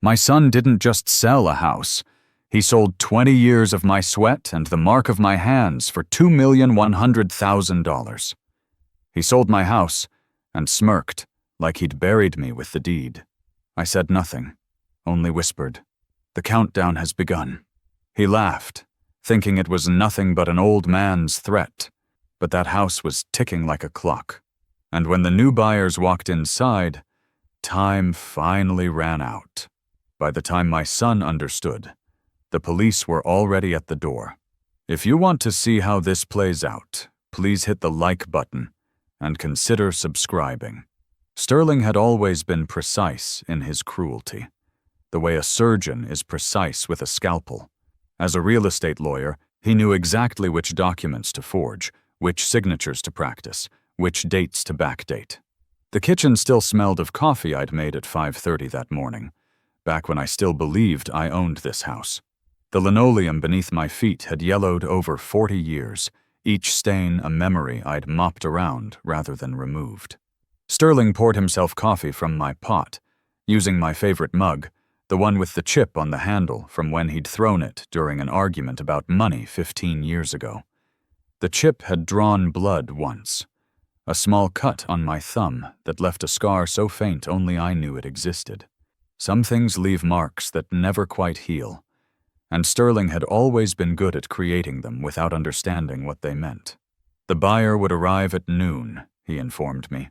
My son didn't just sell a house. He sold 20 years of my sweat and the mark of my hands for $2,100,000. He sold my house and smirked like he'd buried me with the deed. I said nothing, only whispered, "The countdown has begun." He laughed, thinking it was nothing but an old man's threat, but that house was ticking like a clock. And when the new buyers walked inside, time finally ran out. By the time my son understood, the police were already at the door. If you want to see how this plays out, please hit the like button and consider subscribing. Sterling had always been precise in his cruelty, the way a surgeon is precise with a scalpel. As a real estate lawyer, he knew exactly which documents to forge, which signatures to practice, which dates to backdate. The kitchen still smelled of coffee I'd made at 5:30 that morning, back when I still believed I owned this house. The linoleum beneath my feet had yellowed over 40 years, each stain a memory I'd mopped around rather than removed. Sterling poured himself coffee from my pot, using my favorite mug, the one with the chip on the handle from when he'd thrown it during an argument about money 15 years ago. The chip had drawn blood once, a small cut on my thumb that left a scar so faint only I knew it existed. Some things leave marks that never quite heal, and Sterling had always been good at creating them without understanding what they meant. The buyer would arrive at noon, he informed me,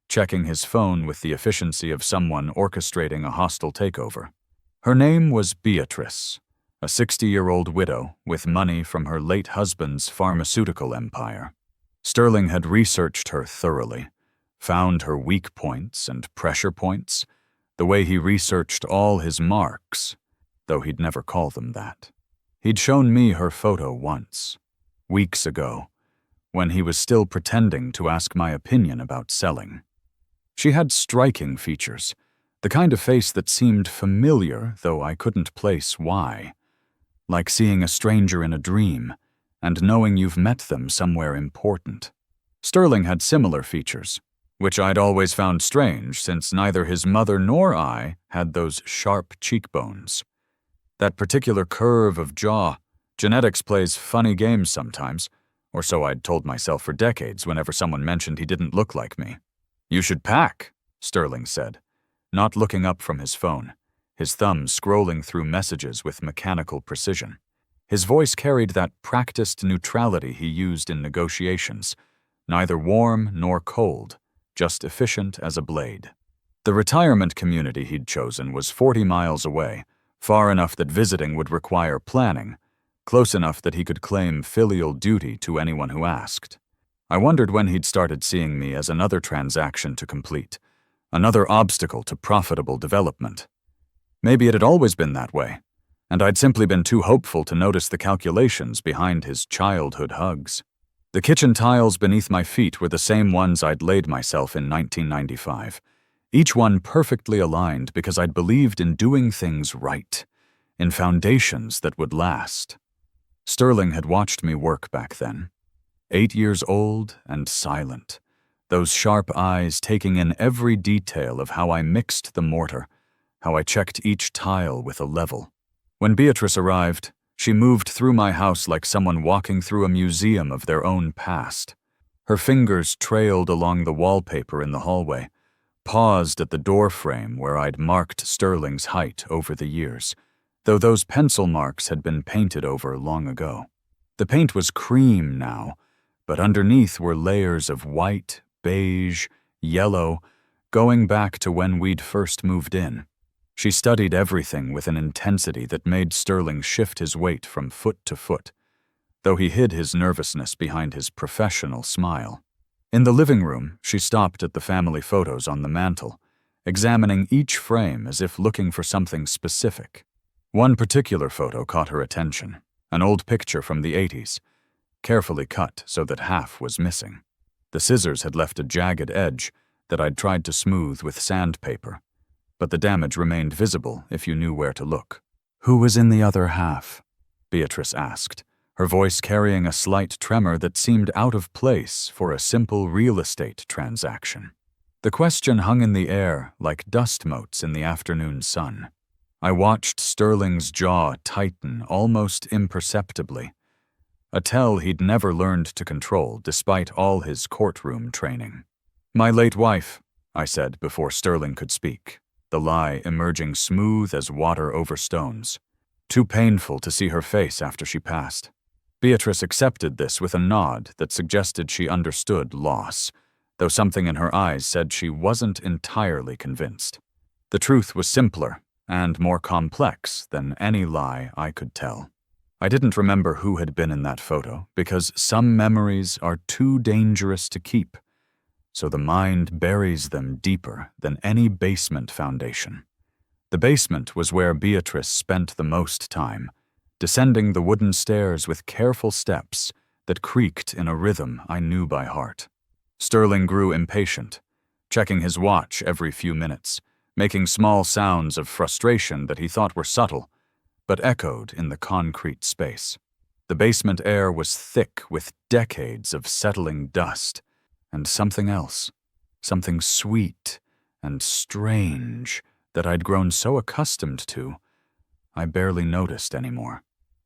checking his phone with the efficiency of someone orchestrating a hostile takeover. Her name was Beatrice, a 60-year-old widow with money from her late husband's pharmaceutical empire. Sterling had researched her thoroughly, found her weak points and pressure points, the way he researched all his marks, though he'd never call them that. He'd shown me her photo once, weeks ago, when he was still pretending to ask my opinion about selling. She had striking features, the kind of face that seemed familiar, though I couldn't place why. Like seeing a stranger in a dream, and knowing you've met them somewhere important. Sterling had similar features, which I'd always found strange since neither his mother nor I had those sharp cheekbones. That particular curve of jaw, genetics plays funny games sometimes, or so I'd told myself for decades whenever someone mentioned he didn't look like me. "You should pack," Sterling said, not looking up from his phone, his thumb scrolling through messages with mechanical precision. His voice carried that practiced neutrality he used in negotiations, neither warm nor cold, just efficient as a blade. The retirement community he'd chosen was 40 miles away, far enough that visiting would require planning, close enough that he could claim filial duty to anyone who asked. I wondered when he'd started seeing me as another transaction to complete, another obstacle to profitable development. Maybe it had always been that way, and I'd simply been too hopeful to notice the calculations behind his childhood hugs. The kitchen tiles beneath my feet were the same ones I'd laid myself in 1995, each one perfectly aligned because I'd believed in doing things right, in foundations that would last. Sterling had watched me work back then, 8 years old and silent, those sharp eyes taking in every detail of how I mixed the mortar, how I checked each tile with a level. When Beatrice arrived, she moved through my house like someone walking through a museum of their own past. Her fingers trailed along the wallpaper in the hallway, paused at the door frame where I'd marked Sterling's height over the years, though those pencil marks had been painted over long ago. The paint was cream now, but underneath were layers of white, beige, yellow, going back to when we'd first moved in. She studied everything with an intensity that made Sterling shift his weight from foot to foot, though he hid his nervousness behind his professional smile. In the living room, she stopped at the family photos on the mantel, examining each frame as if looking for something specific. One particular photo caught her attention, an old picture from the 80s, carefully cut so that half was missing. The scissors had left a jagged edge that I'd tried to smooth with sandpaper, but the damage remained visible if you knew where to look. "Who was in the other half?" Beatrice asked, her voice carrying a slight tremor that seemed out of place for a simple real estate transaction. The question hung in the air like dust motes in the afternoon sun. I watched Sterling's jaw tighten almost imperceptibly, a tell he'd never learned to control despite all his courtroom training. "My late wife," I said before Sterling could speak, the lie emerging smooth as water over stones. Too painful to see her face after she passed. Beatrice accepted this with a nod that suggested she understood loss, though something in her eyes said she wasn't entirely convinced. The truth was simpler and more complex than any lie I could tell. I didn't remember who had been in that photo because some memories are too dangerous to keep, so the mind buries them deeper than any basement foundation. The basement was where Beatrice spent the most time, descending the wooden stairs with careful steps that creaked in a rhythm I knew by heart. Sterling grew impatient, checking his watch every few minutes, making small sounds of frustration that he thought were subtle, but echoed in the concrete space. The basement air was thick with decades of settling dust, and something else, something sweet and strange that I'd grown so accustomed to, I barely noticed anymore.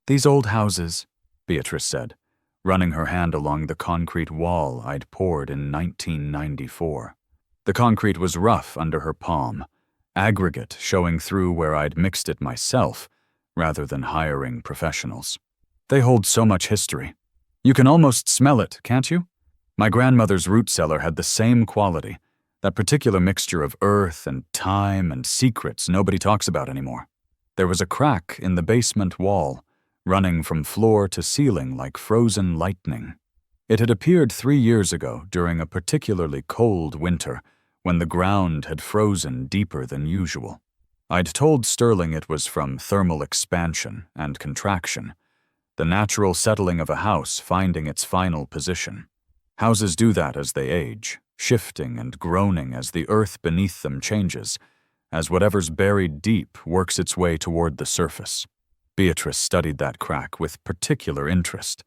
"These old houses," Beatrice said, running her hand along the concrete wall I'd poured in 1994. The concrete was rough under her palm, aggregate showing through where I'd mixed it myself rather than hiring professionals. "They hold so much history. You can almost smell it, can't you? My grandmother's root cellar had the same quality, that particular mixture of earth and time and secrets nobody talks about anymore. There was a crack in the basement wall, running from floor to ceiling like frozen lightning. It had appeared 3 years ago during a particularly cold winter when the ground had frozen deeper than usual. I'd told Sterling it was from thermal expansion and contraction, the natural settling of a house finding its final position. Houses do that as they age, shifting and groaning as the earth beneath them changes, as whatever's buried deep works its way toward the surface. Beatrice studied that crack with particular interest,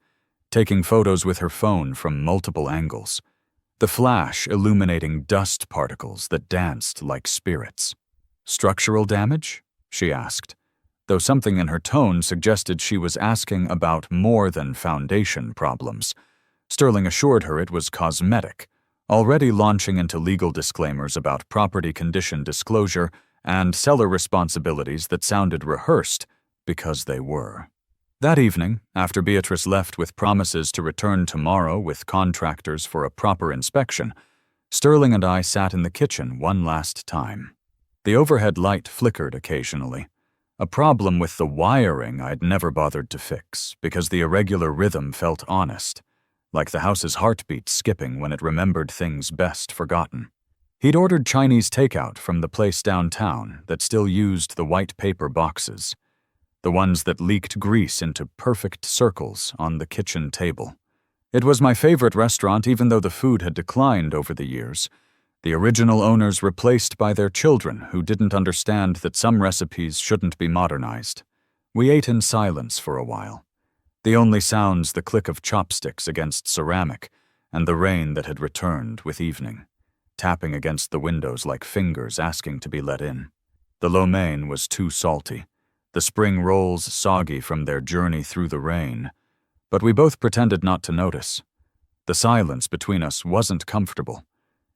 taking photos with her phone from multiple angles, the flash illuminating dust particles that danced like spirits. "Structural damage?" she asked, though something in her tone suggested she was asking about more than foundation problems. Sterling assured her it was cosmetic, already launching into legal disclaimers about property condition disclosure and seller responsibilities that sounded rehearsed because they were. That evening, after Beatrice left with promises to return tomorrow with contractors for a proper inspection, Sterling and I sat in the kitchen one last time. The overhead light flickered occasionally, a problem with the wiring I'd never bothered to fix because the irregular rhythm felt honest, like the house's heartbeat skipping when it remembered things best forgotten. He'd ordered Chinese takeout from the place downtown that still used the white paper boxes, the ones that leaked grease into perfect circles on the kitchen table. It was my favorite restaurant even though the food had declined over the years, the original owners replaced by their children who didn't understand that some recipes shouldn't be modernized. We ate in silence for a while. The only sounds the click of chopsticks against ceramic and the rain that had returned with evening, tapping against the windows like fingers asking to be let in. The lo mein was too salty, the spring rolls soggy from their journey through the rain, but we both pretended not to notice. The silence between us wasn't comfortable.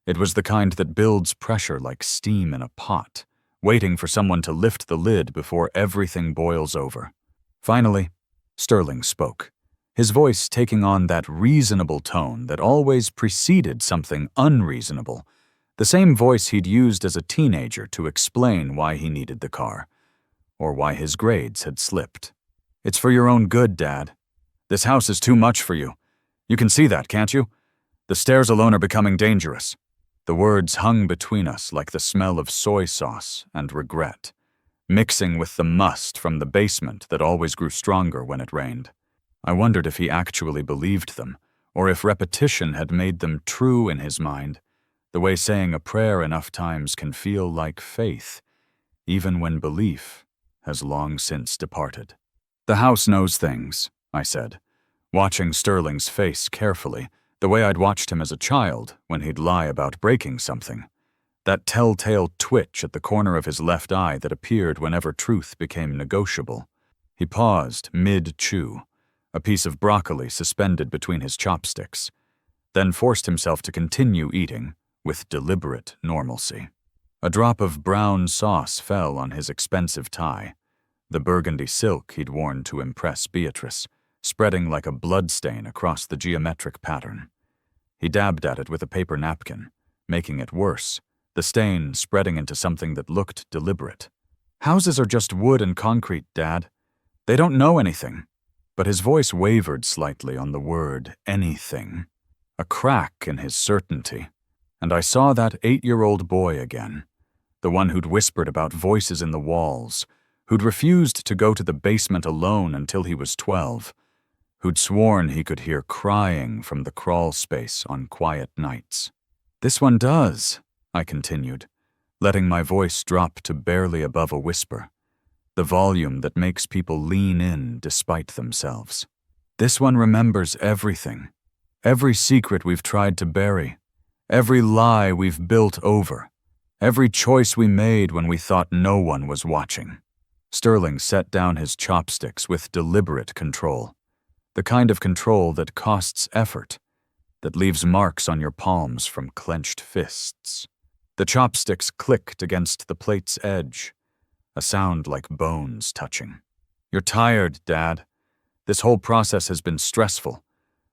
It was the kind that builds pressure like steam in a pot, waiting for someone to lift the lid before everything boils over. Finally, Sterling spoke, his voice taking on that reasonable tone that always preceded something unreasonable, the same voice he'd used as a teenager to explain why he needed the car, or why his grades had slipped. "It's for your own good, Dad. This house is too much for you. You can see that, can't you? The stairs alone are becoming dangerous." The words hung between us like the smell of soy sauce and regret, mixing with the must from the basement that always grew stronger when it rained. I wondered if he actually believed them, or if repetition had made them true in his mind, the way saying a prayer enough times can feel like faith, even when belief has long since departed. "The house knows things," I said, watching Sterling's face carefully, the way I'd watched him as a child when he'd lie about breaking something. That telltale twitch at the corner of his left eye that appeared whenever truth became negotiable. He paused mid-chew, a piece of broccoli suspended between his chopsticks, then forced himself to continue eating with deliberate normalcy. A drop of brown sauce fell on his expensive tie, the burgundy silk he'd worn to impress Beatrice, spreading like a bloodstain across the geometric pattern. He dabbed at it with a paper napkin, making it worse, the stain spreading into something that looked deliberate. "Houses are just wood and concrete, Dad. They don't know anything." But his voice wavered slightly on the word anything, a crack in his certainty, and I saw that 8-year-old boy again, the one who'd whispered about voices in the walls, who'd refused to go to the basement alone until he was 12, who'd sworn he could hear crying from the crawl space on quiet nights. "This one does," I continued, letting my voice drop to barely above a whisper, the volume that makes people lean in despite themselves. "This one remembers everything, every secret we've tried to bury, every lie we've built over, every choice we made when we thought no one was watching." Sterling set down his chopsticks with deliberate control, the kind of control that costs effort, that leaves marks on your palms from clenched fists. The chopsticks clicked against the plate's edge, a sound like bones touching. "You're tired, Dad. This whole process has been stressful.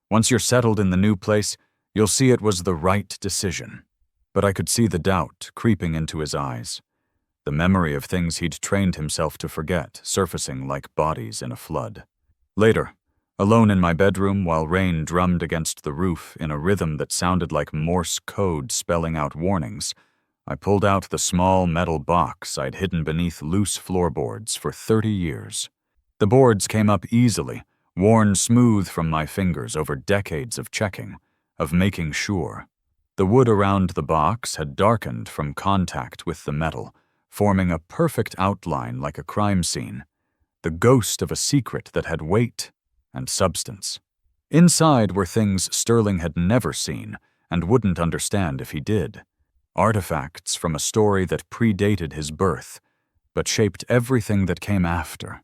Once you're settled in the new place, you'll see it was the right decision." But I could see the doubt creeping into his eyes, the memory of things he'd trained himself to forget surfacing like bodies in a flood. Later, alone in my bedroom while rain drummed against the roof in a rhythm that sounded like Morse code spelling out warnings, I pulled out the small metal box I'd hidden beneath loose floorboards for 30 years. The boards came up easily, worn smooth from my fingers over decades of checking, of making sure. The wood around the box had darkened from contact with the metal, forming a perfect outline like a crime scene, the ghost of a secret that had weight and substance. Inside were things Sterling had never seen and wouldn't understand if he did. Artifacts from a story that predated his birth, but shaped everything that came after.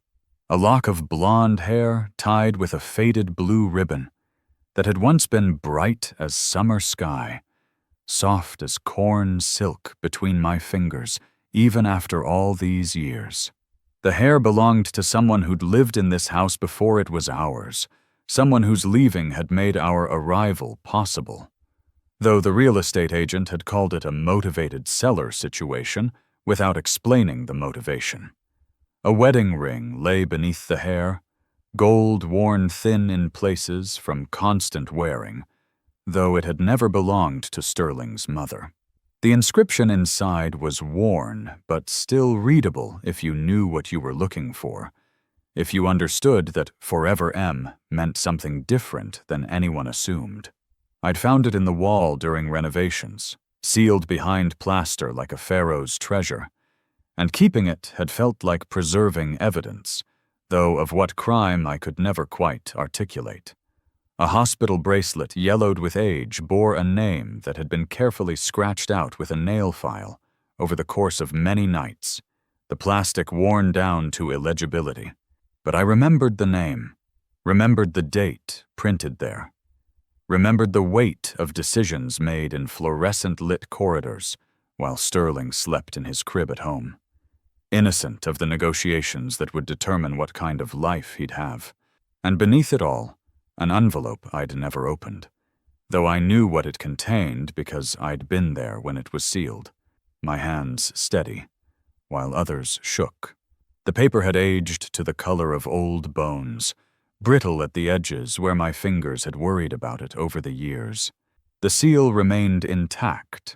A lock of blonde hair tied with a faded blue ribbon that had once been bright as summer sky, soft as corn silk between my fingers, even after all these years. The hair belonged to someone who'd lived in this house before it was ours, someone whose leaving had made our arrival possible. Though the real estate agent had called it a motivated seller situation without explaining the motivation. A wedding ring lay beneath the hair, gold worn thin in places from constant wearing, though it had never belonged to Sterling's mother. The inscription inside was worn, but still readable if you knew what you were looking for, if you understood that Forever M meant something different than anyone assumed. I'd found it in the wall during renovations, sealed behind plaster like a pharaoh's treasure, and keeping it had felt like preserving evidence, though of what crime I could never quite articulate. A hospital bracelet yellowed with age bore a name that had been carefully scratched out with a nail file over the course of many nights, the plastic worn down to illegibility. But I remembered the name, remembered the date printed there, remembered the weight of decisions made in fluorescent-lit corridors while Sterling slept in his crib at home, innocent of the negotiations that would determine what kind of life he'd have. And beneath it all, an envelope I'd never opened, though I knew what it contained because I'd been there when it was sealed, my hands steady, while others shook. The paper had aged to the color of old bones, brittle at the edges where my fingers had worried about it over the years. The seal remained intact,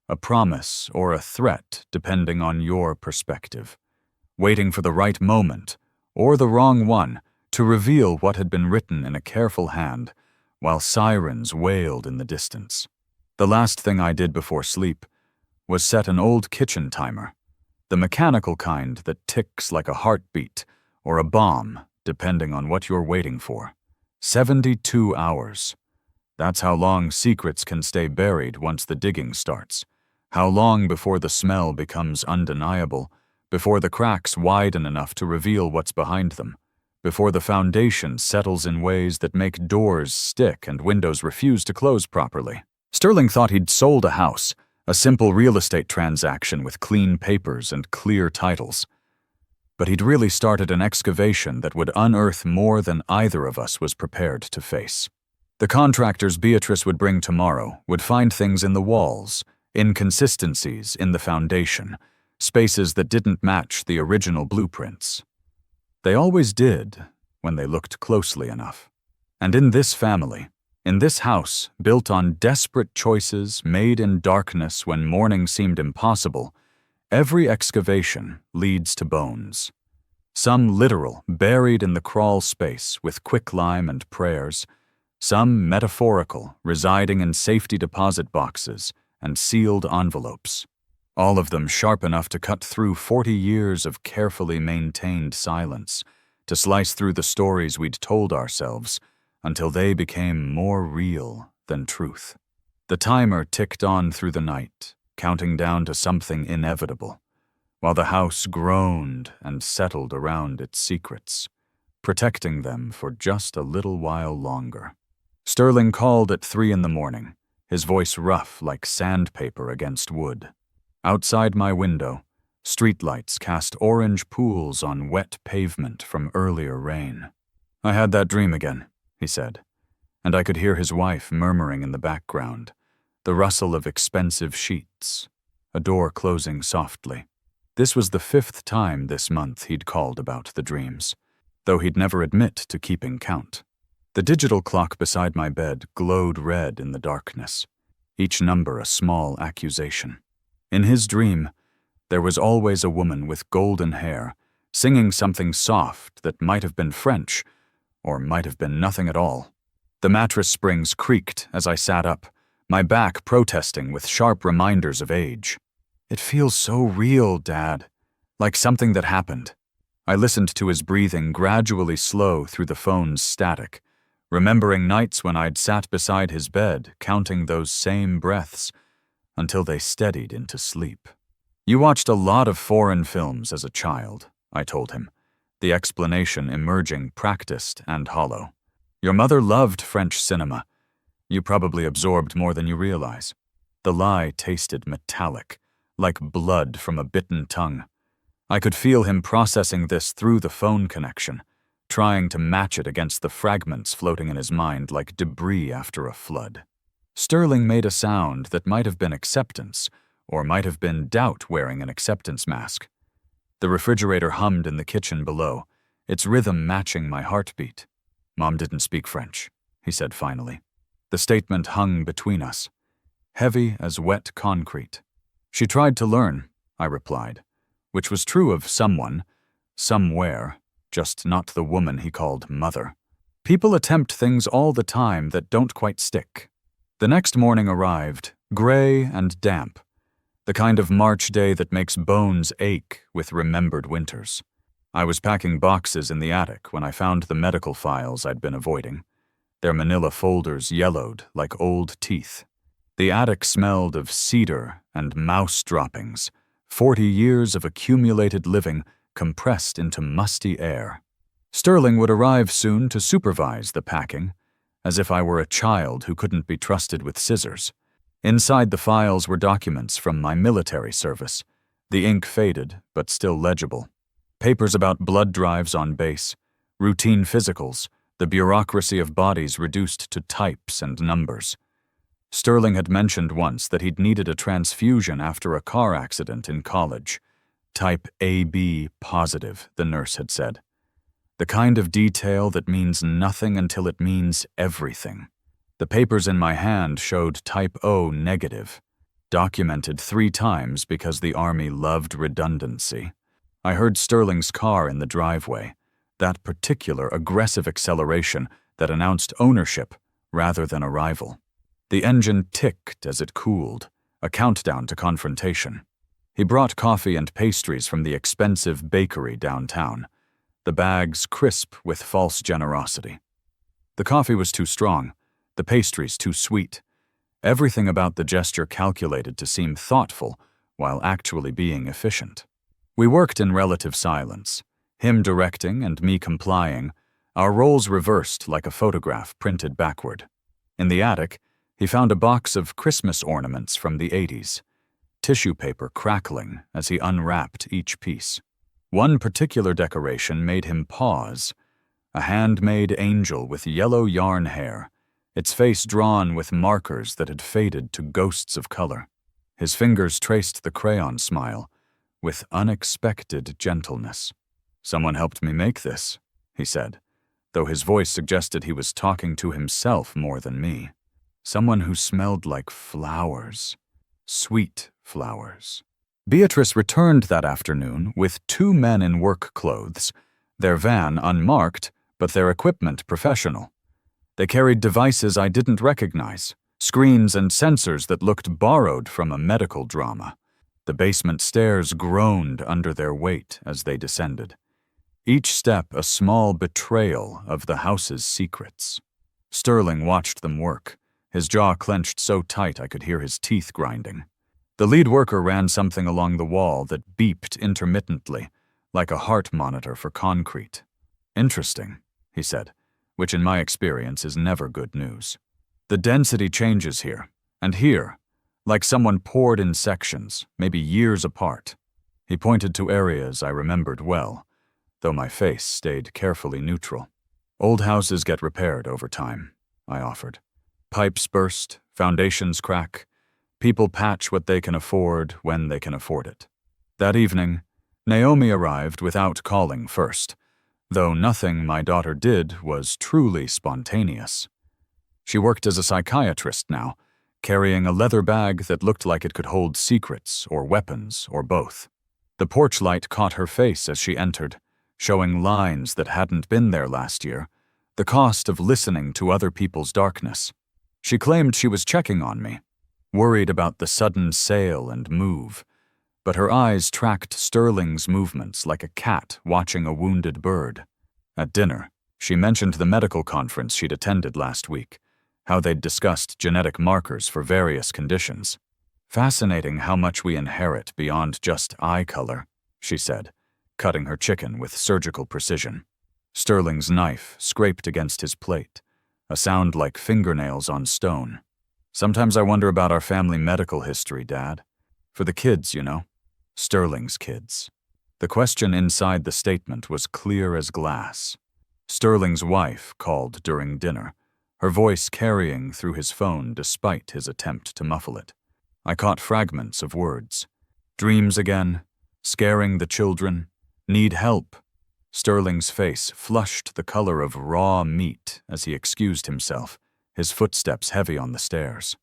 a promise or a threat depending on your perspective, waiting for the right moment, or the wrong one, to reveal what had been written in a careful hand, while sirens wailed in the distance. The last thing I did before sleep was set an old kitchen timer, the mechanical kind that ticks like a heartbeat or a bomb, depending on what you're waiting for. 72 hours. That's how long secrets can stay buried once the digging starts, How long before the smell becomes undeniable, before the cracks widen enough to reveal what's behind them, before the foundation settles in ways that make doors stick and windows refuse to close properly. Sterling thought he'd sold a house, a simple real estate transaction with clean papers and clear titles. But he'd really started an excavation that would unearth more than either of us was prepared to face. The contractors Beatrice would bring tomorrow would find things in the walls, inconsistencies in the foundation, spaces that didn't match the original blueprints. They always did, when they looked closely enough. And in this family, in this house built on desperate choices made in darkness when morning seemed impossible, every excavation leads to bones. Some literal, buried in the crawl space with quicklime and prayers, some metaphorical, residing in safety deposit boxes and sealed envelopes. All of them sharp enough to cut through 40 years of carefully maintained silence, to slice through the stories we'd told ourselves until they became more real than truth. The timer ticked on through the night, counting down to something inevitable, while the house groaned and settled around its secrets, protecting them for just a little while longer. Sterling called at 3 a.m, his voice rough like sandpaper against wood. Outside my window, streetlights cast orange pools on wet pavement from earlier rain. "I had that dream again," he said, and I could hear his wife murmuring in the background, the rustle of expensive sheets, a door closing softly. This was the 5th time this month he'd called about the dreams, though he'd never admit to keeping count. The digital clock beside my bed glowed red in the darkness, each number a small accusation. In his dream, there was always a woman with golden hair, singing something soft that might have been French, or might have been nothing at all. The mattress springs creaked as I sat up, my back protesting with sharp reminders of age. "It feels so real, Dad, like something that happened." I listened to his breathing gradually slow through the phone's static, remembering nights when I'd sat beside his bed counting those same breaths until they steadied into sleep. "You watched a lot of foreign films as a child," I told him, the explanation emerging practiced and hollow. "Your mother loved French cinema. You probably absorbed more than you realize." The lie tasted metallic, like blood from a bitten tongue. I could feel him processing this through the phone connection, trying to match it against the fragments floating in his mind like debris after a flood. Sterling made a sound that might have been acceptance, or might have been doubt wearing an acceptance mask. The refrigerator hummed in the kitchen below, its rhythm matching my heartbeat. "Mom didn't speak French," he said finally. The statement hung between us, heavy as wet concrete. "She tried to learn," I replied, which was true of someone, somewhere, just not the woman he called mother. People attempt things all the time that don't quite stick. The next morning arrived, gray and damp, the kind of March day that makes bones ache with remembered winters. I was packing boxes in the attic when I found the medical files I'd been avoiding, their manila folders yellowed like old teeth. The attic smelled of cedar and mouse droppings, 40 years of accumulated living compressed into musty air. Sterling would arrive soon to supervise the packing, as if I were a child who couldn't be trusted with scissors. Inside the files were documents from my military service, the ink faded but still legible. Papers about blood drives on base, routine physicals, the bureaucracy of bodies reduced to types and numbers. Sterling had mentioned once that he'd needed a transfusion after a car accident in college. Type AB positive, the nurse had said. The kind of detail that means nothing until it means everything. The papers in my hand showed type O negative, documented 3 times because the Army loved redundancy. I heard Sterling's car in the driveway, that particular aggressive acceleration that announced ownership rather than arrival. The engine ticked as it cooled, a countdown to confrontation. He brought coffee and pastries from the expensive bakery downtown, the bags crisp with false generosity. The coffee was too strong, the pastries too sweet, everything about the gesture calculated to seem thoughtful while actually being efficient. We worked in relative silence, him directing and me complying, our roles reversed like a photograph printed backward. In the attic, he found a box of Christmas ornaments from the 80s, tissue paper crackling as he unwrapped each piece. One particular decoration made him pause, a handmade angel with yellow yarn hair, its face drawn with markers that had faded to ghosts of color. His fingers traced the crayon smile with unexpected gentleness. "Someone helped me make this," he said, though his voice suggested he was talking to himself more than me. "Someone who smelled like flowers. Sweet flowers." Beatrice returned that afternoon with 2 men in work clothes, their van unmarked, but their equipment professional. They carried devices I didn't recognize, screens and sensors that looked borrowed from a medical drama. The basement stairs groaned under their weight as they descended, each step a small betrayal of the house's secrets. Sterling watched them work, his jaw clenched so tight I could hear his teeth grinding. The lead worker ran something along the wall that beeped intermittently, like a heart monitor for concrete. "Interesting," he said, which in my experience is never good news. "The density changes here, and here, like someone poured in sections, maybe years apart." He pointed to areas I remembered well, though my face stayed carefully neutral. "Old houses get repaired over time," I offered. "Pipes burst, foundations crack. People patch what they can afford when they can afford it." That evening, Naomi arrived without calling first, though nothing my daughter did was truly spontaneous. She worked as a psychiatrist now, carrying a leather bag that looked like it could hold secrets or weapons or both. The porch light caught her face as she entered, showing lines that hadn't been there last year, the cost of listening to other people's darkness. She claimed she was checking on me, worried about the sudden sale and move, but her eyes tracked Sterling's movements like a cat watching a wounded bird. At dinner, she mentioned the medical conference she'd attended last week, how they'd discussed genetic markers for various conditions. "Fascinating how much we inherit beyond just eye color," she said, cutting her chicken with surgical precision. Sterling's knife scraped against his plate, a sound like fingernails on stone. "Sometimes I wonder about our family medical history, Dad. For the kids, you know. Sterling's kids." The question inside the statement was clear as glass. Sterling's wife called during dinner, her voice carrying through his phone despite his attempt to muffle it. I caught fragments of words. "Dreams again, scaring the children, need help." Sterling's face flushed the color of raw meat as he excused himself, his footsteps heavy on the stairs.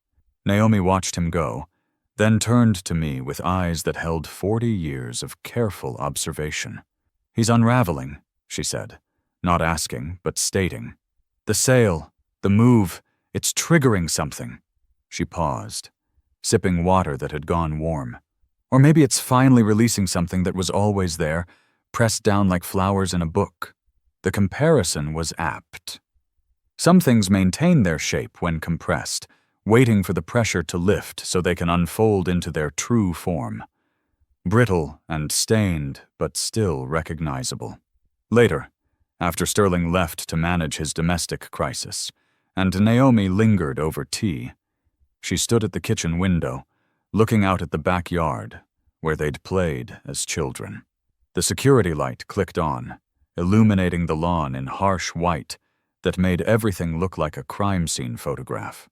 Naomi watched him go, then turned to me with eyes that held 40 years of careful observation. "He's unraveling," she said, not asking, but stating. "The sale, the move, it's triggering something." She paused, sipping water that had gone warm. "Or maybe it's finally releasing something that was always there, pressed down like flowers in a book." The comparison was apt. Some things maintain their shape when compressed, waiting for the pressure to lift so they can unfold into their true form. Brittle and stained, but still recognizable. Later, after Sterling left to manage his domestic crisis, and Naomi lingered over tea, she stood at the kitchen window, looking out at the backyard, where they'd played as children. The security light clicked on, illuminating the lawn in harsh white that made everything look like a crime scene photograph.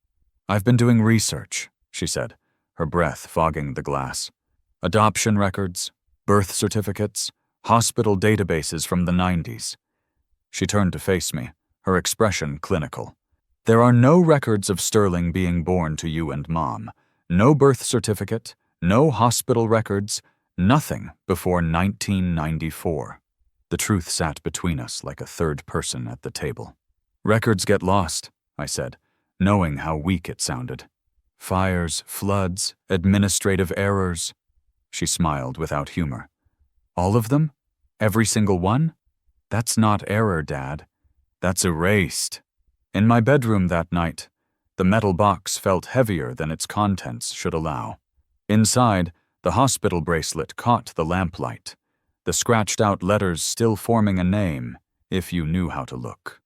"I've been doing research," she said, her breath fogging the glass. "Adoption records, birth certificates, hospital databases from the 90s. She turned to face me, her expression clinical. "There are no records of Sterling being born to you and Mom. No birth certificate, no hospital records, nothing before 1994. The truth sat between us like a third person at the table. "Records get lost," I said, knowing how weak it sounded. "Fires, floods, administrative errors." She smiled without humor. "All of them? Every single one? That's not error, Dad. That's erased." In my bedroom that night, The metal box felt heavier than its contents should allow. Inside, the hospital bracelet caught the lamplight, the scratched-out letters still forming a name, if you knew how to look.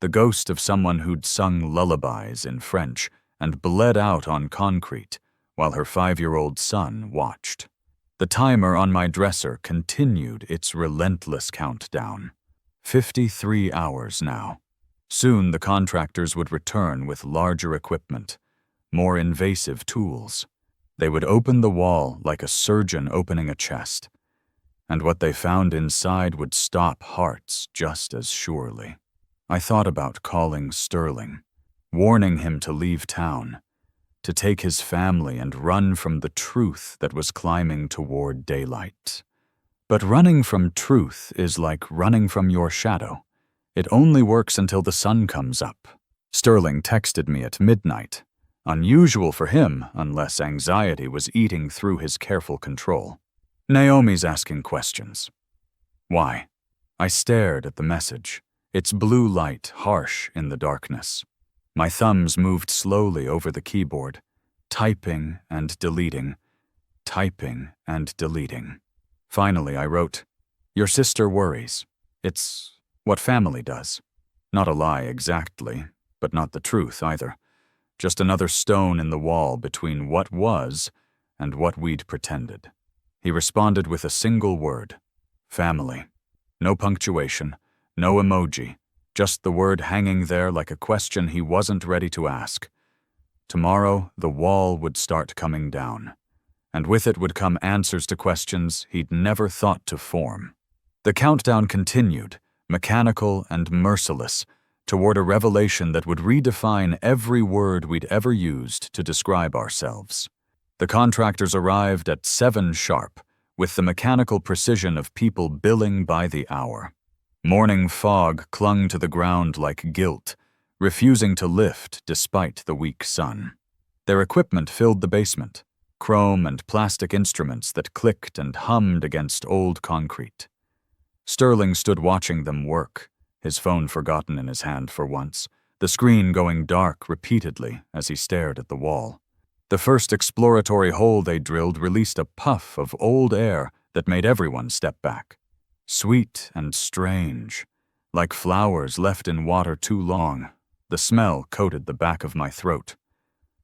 The ghost of someone who'd sung lullabies in French and bled out on concrete while her 5-year-old son watched. The timer on my dresser continued its relentless countdown. 53 hours now. Soon the contractors would return with larger equipment, more invasive tools. They would open the wall like a surgeon opening a chest, and what they found inside would stop hearts just as surely. I thought about calling Sterling, warning him to leave town, to take his family and run from the truth that was climbing toward daylight. But running from truth is like running from your shadow. It only works until the sun comes up. Sterling texted me at midnight, unusual for him unless anxiety was eating through his careful control. Naomi's asking questions. Why? I stared at the message, its blue light harsh in the darkness. My thumbs moved slowly over the keyboard, typing and deleting, typing and deleting. Finally, I wrote, "Your sister worries. It's what family does." Not a lie exactly, but not the truth either. Just another stone in the wall between what was and what we'd pretended. He responded with a single word, family. No punctuation, no emoji, just the word hanging there like a question he wasn't ready to ask. Tomorrow, the wall would start coming down, and with it would come answers to questions he'd never thought to form. The countdown continued, mechanical and merciless, toward a revelation that would redefine every word we'd ever used to describe ourselves. The contractors arrived at 7 sharp, with the mechanical precision of people billing by the hour. Morning fog clung to the ground like guilt, refusing to lift despite the weak sun. Their equipment filled the basement, chrome and plastic instruments that clicked and hummed against old concrete. Sterling stood watching them work, his phone forgotten in his hand for once, the screen going dark repeatedly as he stared at the wall. The first exploratory hole they drilled released a puff of old air that made everyone step back. Sweet and strange, like flowers left in water too long, the smell coated the back of my throat.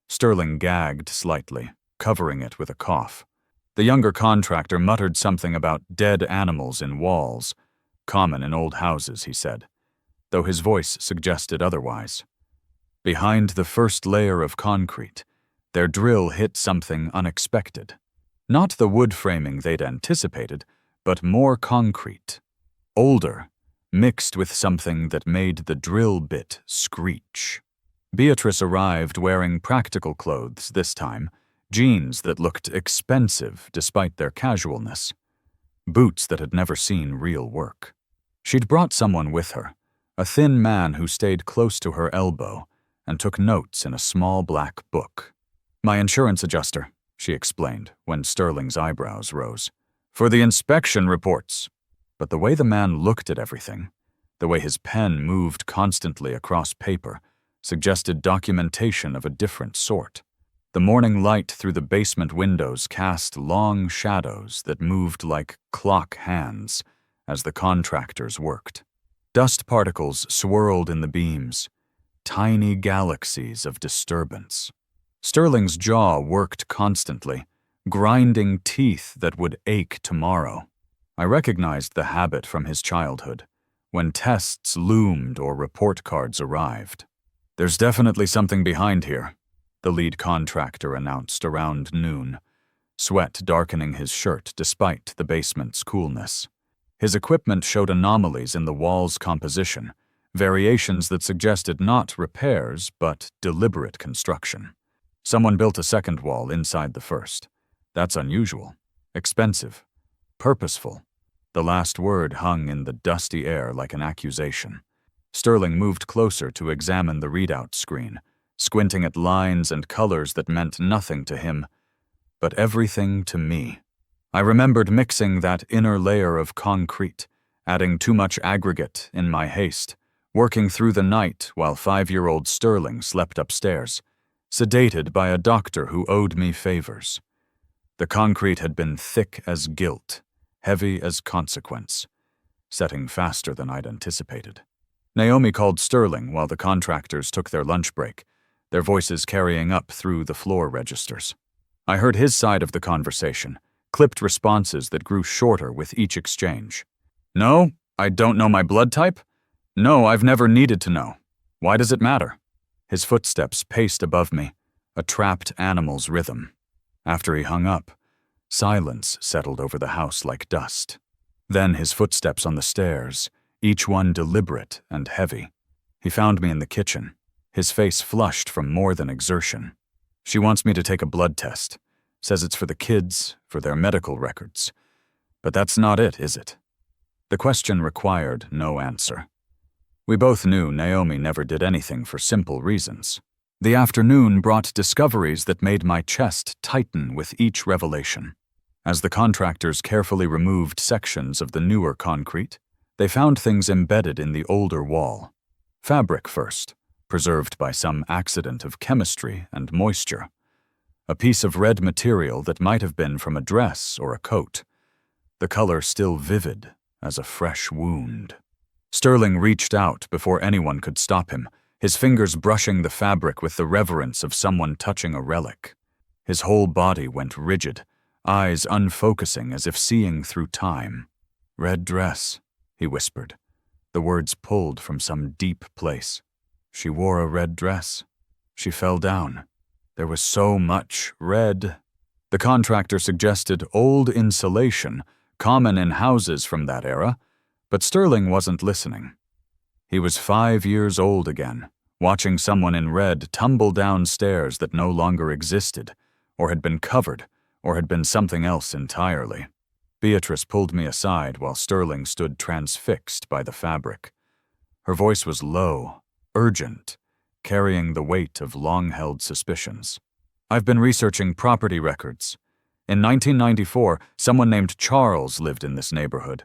Sterling gagged slightly, covering it with a cough. The younger contractor muttered something about dead animals in walls, common in old houses, he said, though his voice suggested otherwise. Behind the first layer of concrete, their drill hit something unexpected. Not the wood framing they'd anticipated, but more concrete, older, mixed with something that made the drill bit screech. Beatrice arrived wearing practical clothes this time, jeans that looked expensive despite their casualness, boots that had never seen real work. She'd brought someone with her, a thin man who stayed close to her elbow and took notes in a small black book. "My insurance adjuster," she explained when Sterling's eyebrows rose. "For the inspection reports." But the way the man looked at everything, the way his pen moved constantly across paper, suggested documentation of a different sort. The morning light through the basement windows cast long shadows that moved like clock hands as the contractors worked. Dust particles swirled in the beams, tiny galaxies of disturbance. Sterling's jaw worked constantly, grinding teeth that would ache tomorrow. I recognized the habit from his childhood, when tests loomed or report cards arrived. "There's definitely something behind here," the lead contractor announced around noon, sweat darkening his shirt despite the basement's coolness. His equipment showed anomalies in the wall's composition, variations that suggested not repairs but deliberate construction. Someone built a second wall inside the first. That's unusual, expensive, purposeful. The last word hung in the dusty air like an accusation. Sterling moved closer to examine the readout screen, squinting at lines and colors that meant nothing to him, but everything to me. I remembered mixing that inner layer of concrete, adding too much aggregate in my haste, working through the night while 5-year-old Sterling slept upstairs, sedated by a doctor who owed me favors. The concrete had been thick as guilt, heavy as consequence, setting faster than I'd anticipated. Naomi called Sterling while the contractors took their lunch break, their voices carrying up through the floor registers. I heard his side of the conversation, clipped responses that grew shorter with each exchange. No, I don't know my blood type. No, I've never needed to know. Why does it matter? His footsteps paced above me, a trapped animal's rhythm. After he hung up, silence settled over the house like dust. Then his footsteps on the stairs, each one deliberate and heavy. He found me in the kitchen, his face flushed from more than exertion. She wants me to take a blood test, says it's for the kids, for their medical records. But that's not it, is it? The question required no answer. We both knew Naomi never did anything for simple reasons. The afternoon brought discoveries that made my chest tighten with each revelation. As the contractors carefully removed sections of the newer concrete, they found things embedded in the older wall. Fabric first, preserved by some accident of chemistry and moisture. A piece of red material that might have been from a dress or a coat. The color still vivid as a fresh wound. Sterling reached out before anyone could stop him, his fingers brushing the fabric with the reverence of someone touching a relic. His whole body went rigid, eyes unfocusing as if seeing through time. "Red dress," he whispered, the words pulled from some deep place. She wore a red dress. She fell down. There was so much red. The contractor suggested old insulation, common in houses from that era, but Sterling wasn't listening. He was 5 years old again, watching someone in red tumble down stairs that no longer existed, or had been covered, or had been something else entirely. Beatrice pulled me aside while Sterling stood transfixed by the fabric. Her voice was low, urgent, carrying the weight of long-held suspicions. "I've been researching property records. In 1994, someone named Charles lived in this neighborhood.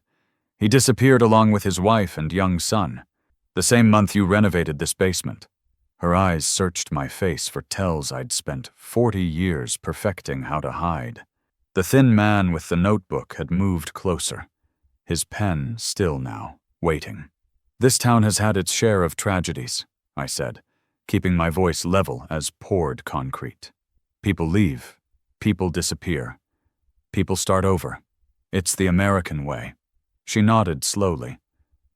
He disappeared along with his wife and young son. The same month you renovated this basement." Her eyes searched my face for tells I'd spent 40 years perfecting how to hide. The thin man with the notebook had moved closer, his pen still now, waiting. "This town has had its share of tragedies," I said, keeping my voice level as poured concrete. "People leave. People disappear. People start over. It's the American way." She nodded slowly,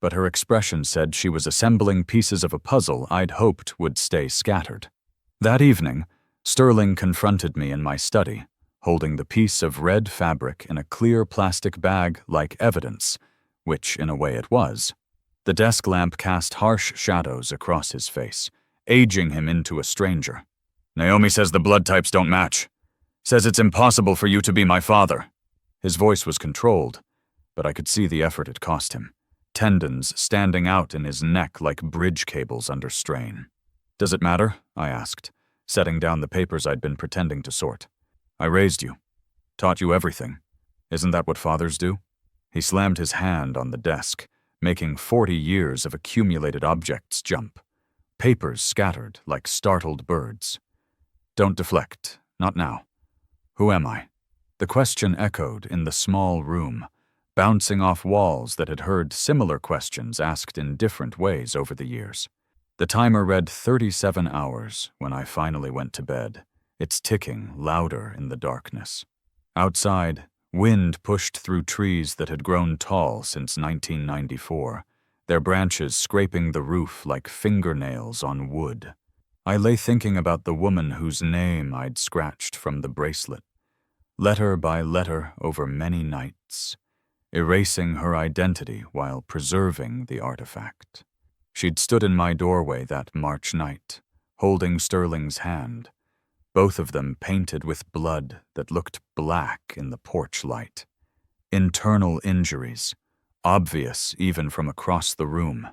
but her expression said she was assembling pieces of a puzzle I'd hoped would stay scattered. That evening, Sterling confronted me in my study, holding the piece of red fabric in a clear plastic bag like evidence, which in a way it was. The desk lamp cast harsh shadows across his face, aging him into a stranger. "Naomi says the blood types don't match. Says it's impossible for you to be my father." His voice was controlled, but I could see the effort it cost him, tendons standing out in his neck like bridge cables under strain. "Does it matter?" I asked, setting down the papers I'd been pretending to sort. "I raised you, taught you everything. Isn't that what fathers do?" He slammed his hand on the desk, making 40 years of accumulated objects jump. Papers scattered like startled birds. "Don't deflect, not now. Who am I?" The question echoed in the small room, bouncing off walls that had heard similar questions asked in different ways over the years. The timer read 37 hours when I finally went to bed, its ticking louder in the darkness. Outside, wind pushed through trees that had grown tall since 1994, their branches scraping the roof like fingernails on wood. I lay thinking about the woman whose name I'd scratched from the bracelet, letter by letter over many nights, erasing her identity while preserving the artifact. She'd stood in my doorway that March night, holding Sterling's hand, both of them painted with blood that looked black in the porch light. Internal injuries, obvious even from across the room.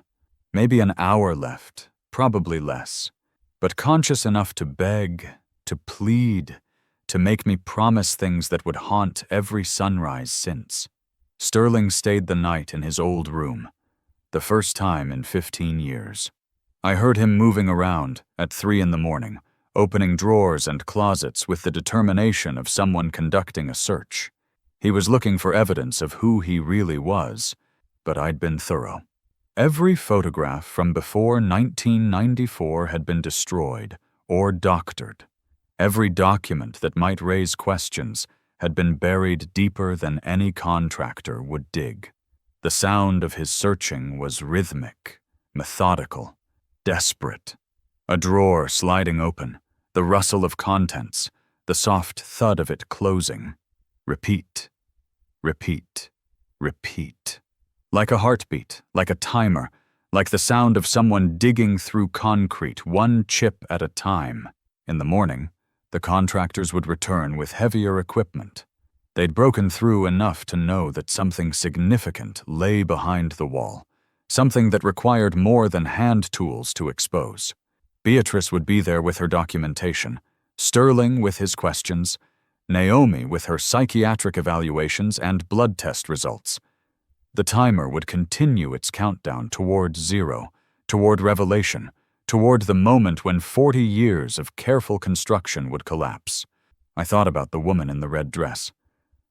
Maybe an hour left, probably less, but conscious enough to beg, to plead, to make me promise things that would haunt every sunrise since. Sterling stayed the night in his old room, the first time in 15 years. I heard him moving around at 3 in the morning, opening drawers and closets with the determination of someone conducting a search. He was looking for evidence of who he really was, but I'd been thorough. Every photograph from before 1994 had been destroyed or doctored. Every document that might raise questions had been buried deeper than any contractor would dig. The sound of his searching was rhythmic, methodical, desperate. A drawer sliding open, the rustle of contents, the soft thud of it closing. Repeat, repeat, repeat. Like a heartbeat, like a timer, like the sound of someone digging through concrete, one chip at a time. In the morning, the contractors would return with heavier equipment. They'd broken through enough to know that something significant lay behind the wall, something that required more than hand tools to expose. Beatrice would be there with her documentation, Sterling with his questions, Naomi with her psychiatric evaluations and blood test results. The timer would continue its countdown toward zero, toward revelation, toward the moment when 40 years of careful construction would collapse. I thought about the woman in the red dress,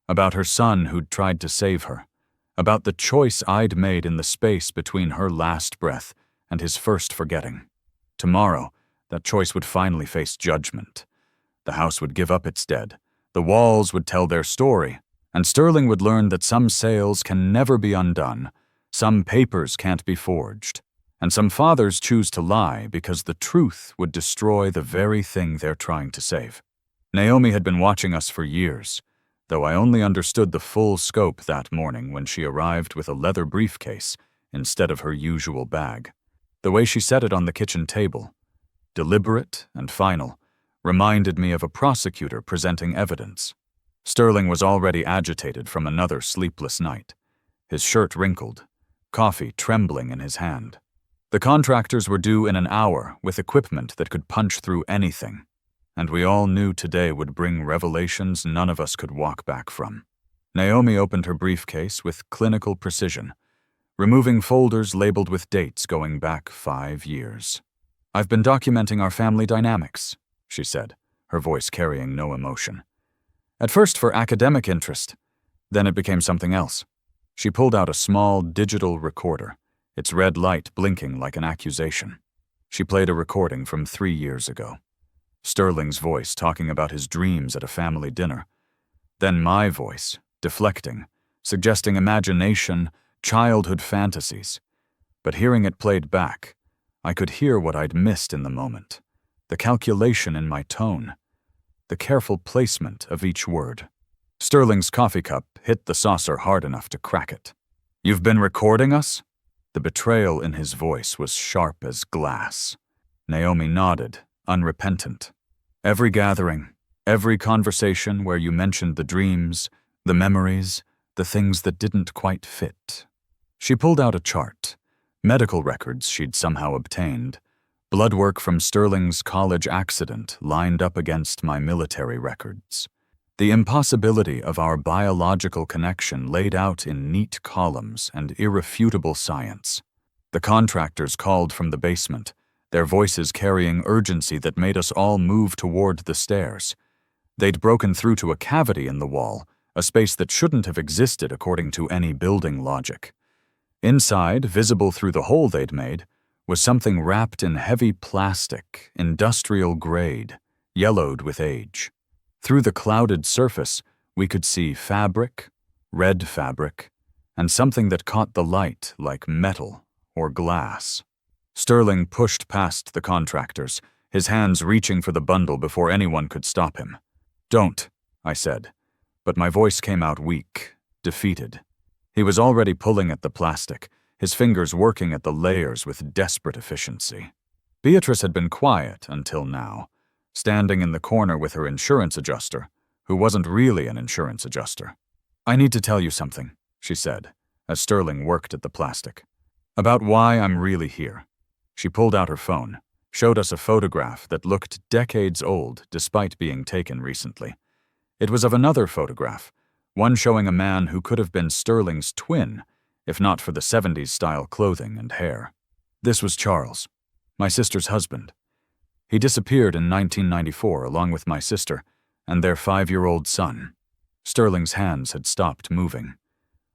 about her son who'd tried to save her, about the choice I'd made in the space between her last breath and his first forgetting. Tomorrow, that choice would finally face judgment. The house would give up its dead, the walls would tell their story, and Sterling would learn that some sales can never be undone, some papers can't be forged, and some fathers choose to lie because the truth would destroy the very thing they're trying to save. Naomi had been watching us for years, though I only understood the full scope that morning when she arrived with a leather briefcase instead of her usual bag. The way she set it on the kitchen table, deliberate and final, reminded me of a prosecutor presenting evidence. Sterling was already agitated from another sleepless night, his shirt wrinkled, coffee trembling in his hand. The contractors were due in an hour with equipment that could punch through anything, and we all knew today would bring revelations none of us could walk back from. Naomi opened her briefcase with clinical precision, removing folders labeled with dates going back 5 years. "I've been documenting our family dynamics," she said, her voice carrying no emotion. "At first for academic interest, then it became something else." She pulled out a small digital recorder, its red light blinking like an accusation. She played a recording from 3 years ago. Sterling's voice talking about his dreams at a family dinner. Then my voice, deflecting, suggesting imagination, childhood fantasies. But hearing it played back, I could hear what I'd missed in the moment, the calculation in my tone, the careful placement of each word. Sterling's coffee cup hit the saucer hard enough to crack it. "You've been recording us?" The betrayal in his voice was sharp as glass. Naomi nodded, unrepentant. "Every gathering, every conversation where you mentioned the dreams, the memories, the things that didn't quite fit." She pulled out a chart, medical records she'd somehow obtained, blood work from Sterling's college accident lined up against my military records. The impossibility of our biological connection laid out in neat columns and irrefutable science. The contractors called from the basement, their voices carrying urgency that made us all move toward the stairs. They'd broken through to a cavity in the wall, a space that shouldn't have existed according to any building logic. Inside, visible through the hole they'd made, was something wrapped in heavy plastic, industrial grade, yellowed with age. Through the clouded surface, we could see fabric, red fabric, and something that caught the light like metal or glass. Sterling pushed past the contractors, his hands reaching for the bundle before anyone could stop him. "Don't," I said, but my voice came out weak, defeated. He was already pulling at the plastic, his fingers working at the layers with desperate efficiency. Beatrice had been quiet until now, standing in the corner with her insurance adjuster, who wasn't really an insurance adjuster. "I need to tell you something," she said, as Sterling worked at the plastic. "About why I'm really here." She pulled out her phone, showed us a photograph that looked decades old despite being taken recently. It was of another photograph, one showing a man who could have been Sterling's twin, if not for the 70s-style clothing and hair. This was Charles, my sister's husband. He disappeared in 1994 along with my sister and their 5-year-old son. Sterling's hands had stopped moving.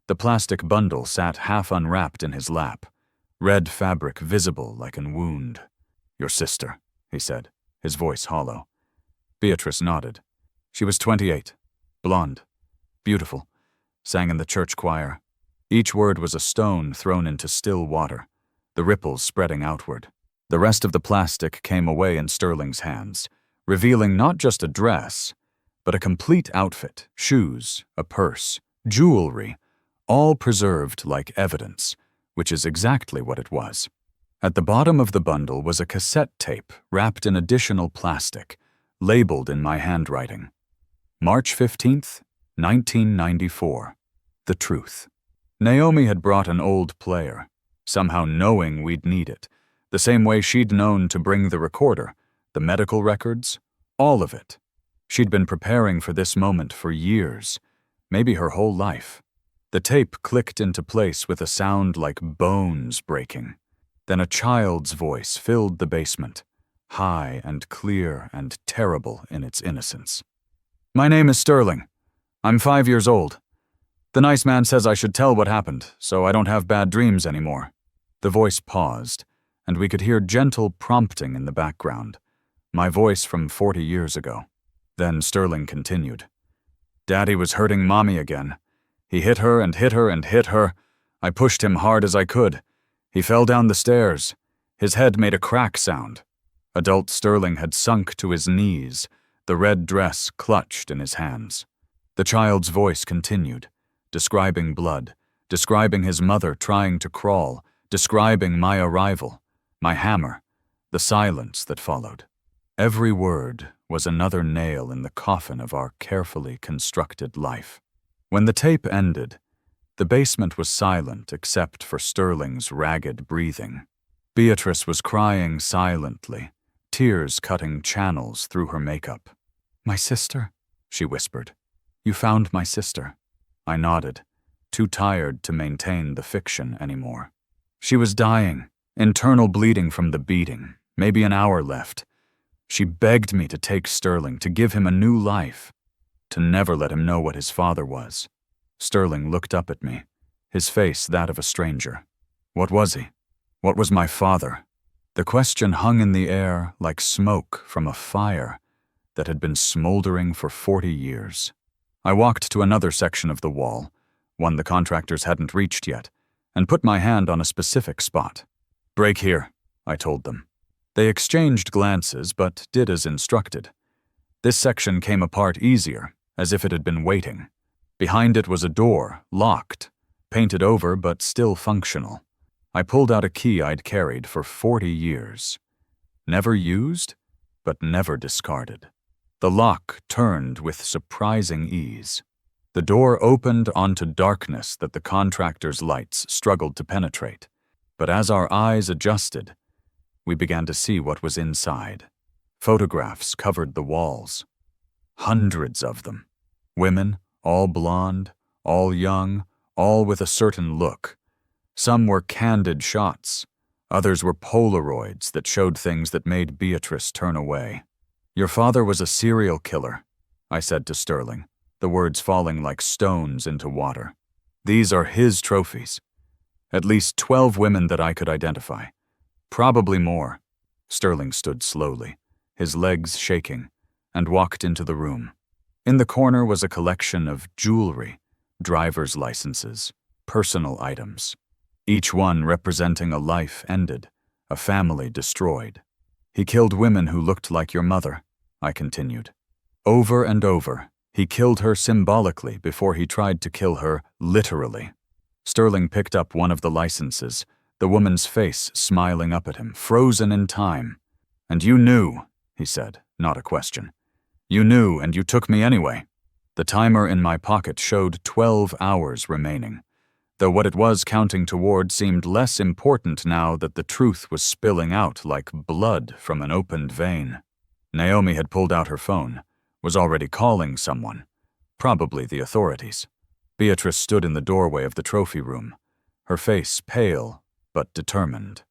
The plastic bundle sat half unwrapped in his lap, red fabric visible like a wound. "Your sister," he said, his voice hollow. Beatrice nodded. She was 28, blonde, beautiful, sang in the church choir. Each word was a stone thrown into still water, the ripples spreading outward. The rest of the plastic came away in Sterling's hands, revealing not just a dress, but a complete outfit, shoes, a purse, jewelry, all preserved like evidence, which is exactly what it was. At the bottom of the bundle was a cassette tape wrapped in additional plastic, labeled in my handwriting. March 15th, 1994. The truth. Naomi had brought an old player, somehow knowing we'd need it, the same way she'd known to bring the recorder, the medical records, all of it. She'd been preparing for this moment for years, maybe her whole life. The tape clicked into place with a sound like bones breaking. Then a child's voice filled the basement, high and clear and terrible in its innocence. "My name is Sterling. I'm 5 years old. The nice man says I should tell what happened, so I don't have bad dreams anymore." The voice paused, and we could hear gentle prompting in the background, my voice from 40 years ago. Then Sterling continued. "Daddy was hurting Mommy again. He hit her and hit her and hit her. I pushed him hard as I could. He fell down the stairs. His head made a crack sound. Adult Sterling had sunk to his knees, the red dress clutched in his hands. The child's voice continued, describing blood, describing his mother trying to crawl, describing my arrival, my hammer, the silence that followed. Every word was another nail in the coffin of our carefully constructed life. When the tape ended, the basement was silent except for Sterling's ragged breathing. Beatrice was crying silently, tears cutting channels through her makeup. "My sister," she whispered. "You found my sister." I nodded, too tired to maintain the fiction anymore. She was dying, internal bleeding from the beating, maybe an hour left. She begged me to take Sterling, to give him a new life, to never let him know what his father was. Sterling looked up at me, his face that of a stranger. What was he? What was my father? The question hung in the air like smoke from a fire that had been smoldering for 40 years. I walked to another section of the wall, one the contractors hadn't reached yet, and put my hand on a specific spot. "Break here," I told them. They exchanged glances, but did as instructed. This section came apart easier, as if it had been waiting. Behind it was a door, locked, painted over but still functional. I pulled out a key I'd carried for 40 years. Never used, but never discarded. The lock turned with surprising ease. The door opened onto darkness that the contractor's lights struggled to penetrate. But as our eyes adjusted, we began to see what was inside. Photographs covered the walls. Hundreds of them. Women, all blonde, all young, all with a certain look. Some were candid shots. Others were Polaroids that showed things that made Beatrice turn away. "Your father was a serial killer," I said to Sterling, the words falling like stones into water. "These are his trophies. At least 12 women that I could identify. Probably more." Sterling stood slowly, his legs shaking, and walked into the room. In the corner was a collection of jewelry, driver's licenses, personal items, each one representing a life ended, a family destroyed. "He killed women who looked like your mother," I continued. "Over and over, he killed her symbolically before he tried to kill her literally." Sterling picked up one of the licenses, the woman's face smiling up at him, frozen in time. "And you knew," he said, not a question. "You knew, and you took me anyway." The timer in my pocket showed 12 hours remaining, though what it was counting toward seemed less important now that the truth was spilling out like blood from an opened vein. Naomi had pulled out her phone, was already calling someone, probably the authorities. Beatrice stood in the doorway of the trophy room, her face pale but determined.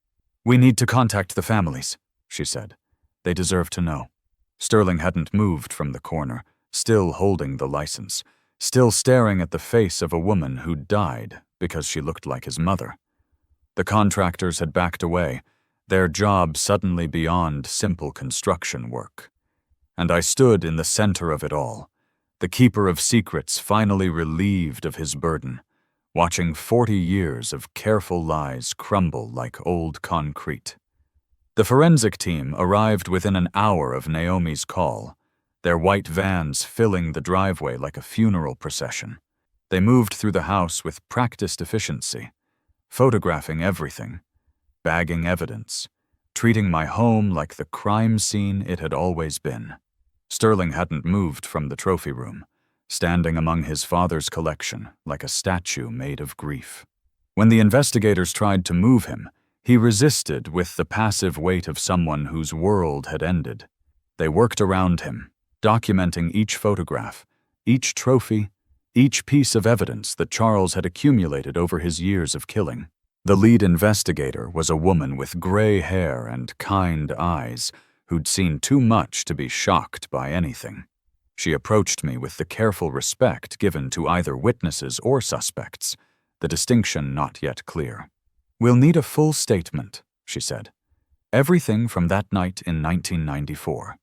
"We need to contact the families," she said. They deserve to know. Sterling hadn't moved from the corner, still holding the license, still staring at the face of a woman who'd died because she looked like his mother. The contractors had backed away, their job suddenly beyond simple construction work. And I stood in the center of it all, the keeper of secrets finally relieved of his burden, watching 40 years of careful lies crumble like old concrete. The forensic team arrived within an hour of Naomi's call, their white vans filling the driveway like a funeral procession. They moved through the house with practiced efficiency, photographing everything, bagging evidence, treating my home like the crime scene it had always been. Sterling hadn't moved from the trophy room, standing among his father's collection like a statue made of grief. When the investigators tried to move him, he resisted with the passive weight of someone whose world had ended. They worked around him, documenting each photograph, each trophy, each piece of evidence that Charles had accumulated over his years of killing. The lead investigator was a woman with gray hair and kind eyes who'd seen too much to be shocked by anything. She approached me with the careful respect given to either witnesses or suspects, the distinction not yet clear. "We'll need a full statement," she said. "Everything from that night in 1994.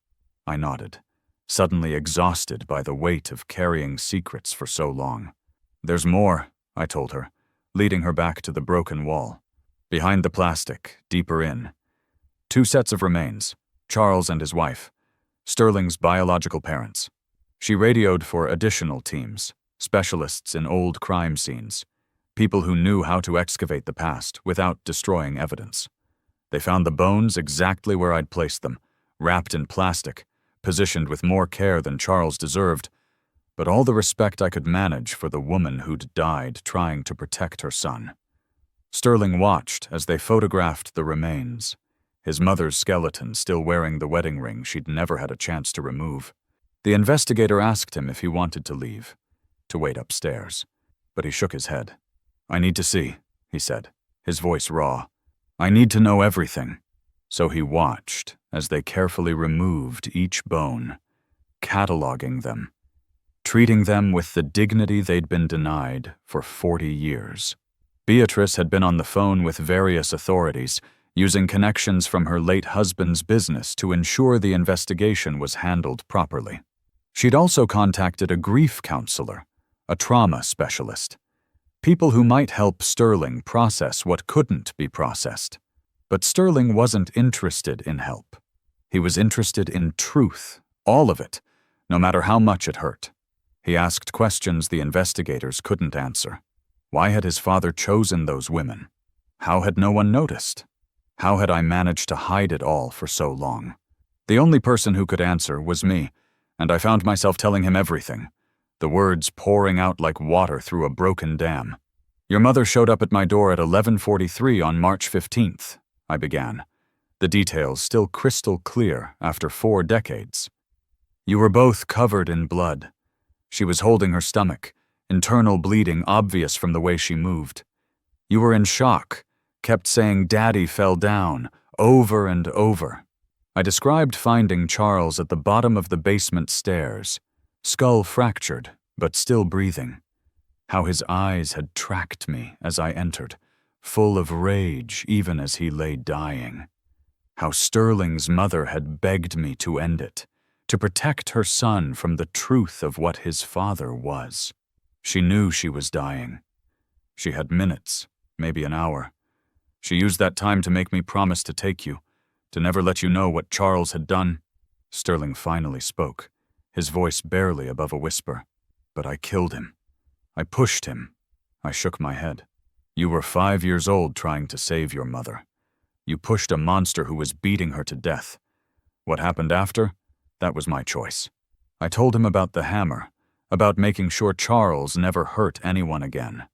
I nodded, suddenly exhausted by the weight of carrying secrets for so long. "There's more," I told her, leading her back to the broken wall. Behind the plastic, deeper in, 2 sets of remains, Charles and his wife, Sterling's biological parents. She radioed for additional teams, specialists in old crime scenes, people who knew how to excavate the past without destroying evidence. They found the bones exactly where I'd placed them, wrapped in plastic, positioned with more care than Charles deserved, but all the respect I could manage for the woman who'd died trying to protect her son. Sterling watched as they photographed the remains, his mother's skeleton still wearing the wedding ring she'd never had a chance to remove. The investigator asked him if he wanted to leave, to wait upstairs, but he shook his head. "I need to see," he said, his voice raw. "I need to know everything." So he watched as they carefully removed each bone, cataloging them, treating them with the dignity they'd been denied for 40 years. Beatrice had been on the phone with various authorities, using connections from her late husband's business to ensure the investigation was handled properly. She'd also contacted a grief counselor, a trauma specialist, people who might help Sterling process what couldn't be processed. But Sterling wasn't interested in help. He was interested in truth, all of it, no matter how much it hurt. He asked questions the investigators couldn't answer. Why had his father chosen those women? How had no one noticed? How had I managed to hide it all for so long? The only person who could answer was me, and I found myself telling him everything, the words pouring out like water through a broken dam. "Your mother showed up at my door at 11:43 on March 15th, I began, the details still crystal clear after 4 decades. "You were both covered in blood. She was holding her stomach, internal bleeding obvious from the way she moved. You were in shock, kept saying 'Daddy fell down,' over and over." I described finding Charles at the bottom of the basement stairs, skull fractured, but still breathing. How his eyes had tracked me as I entered, full of rage even as he lay dying. How Sterling's mother had begged me to end it, to protect her son from the truth of what his father was. She knew she was dying. She had minutes, maybe an hour. She used that time to make me promise to take you, to never let you know what Charles had done. Sterling finally spoke, his voice barely above a whisper. "But I killed him. I pushed him." I shook my head. "You were 5 years old trying to save your mother. You pushed a monster who was beating her to death. What happened after? That was my choice." I told him about the hammer, about making sure Charles never hurt anyone again,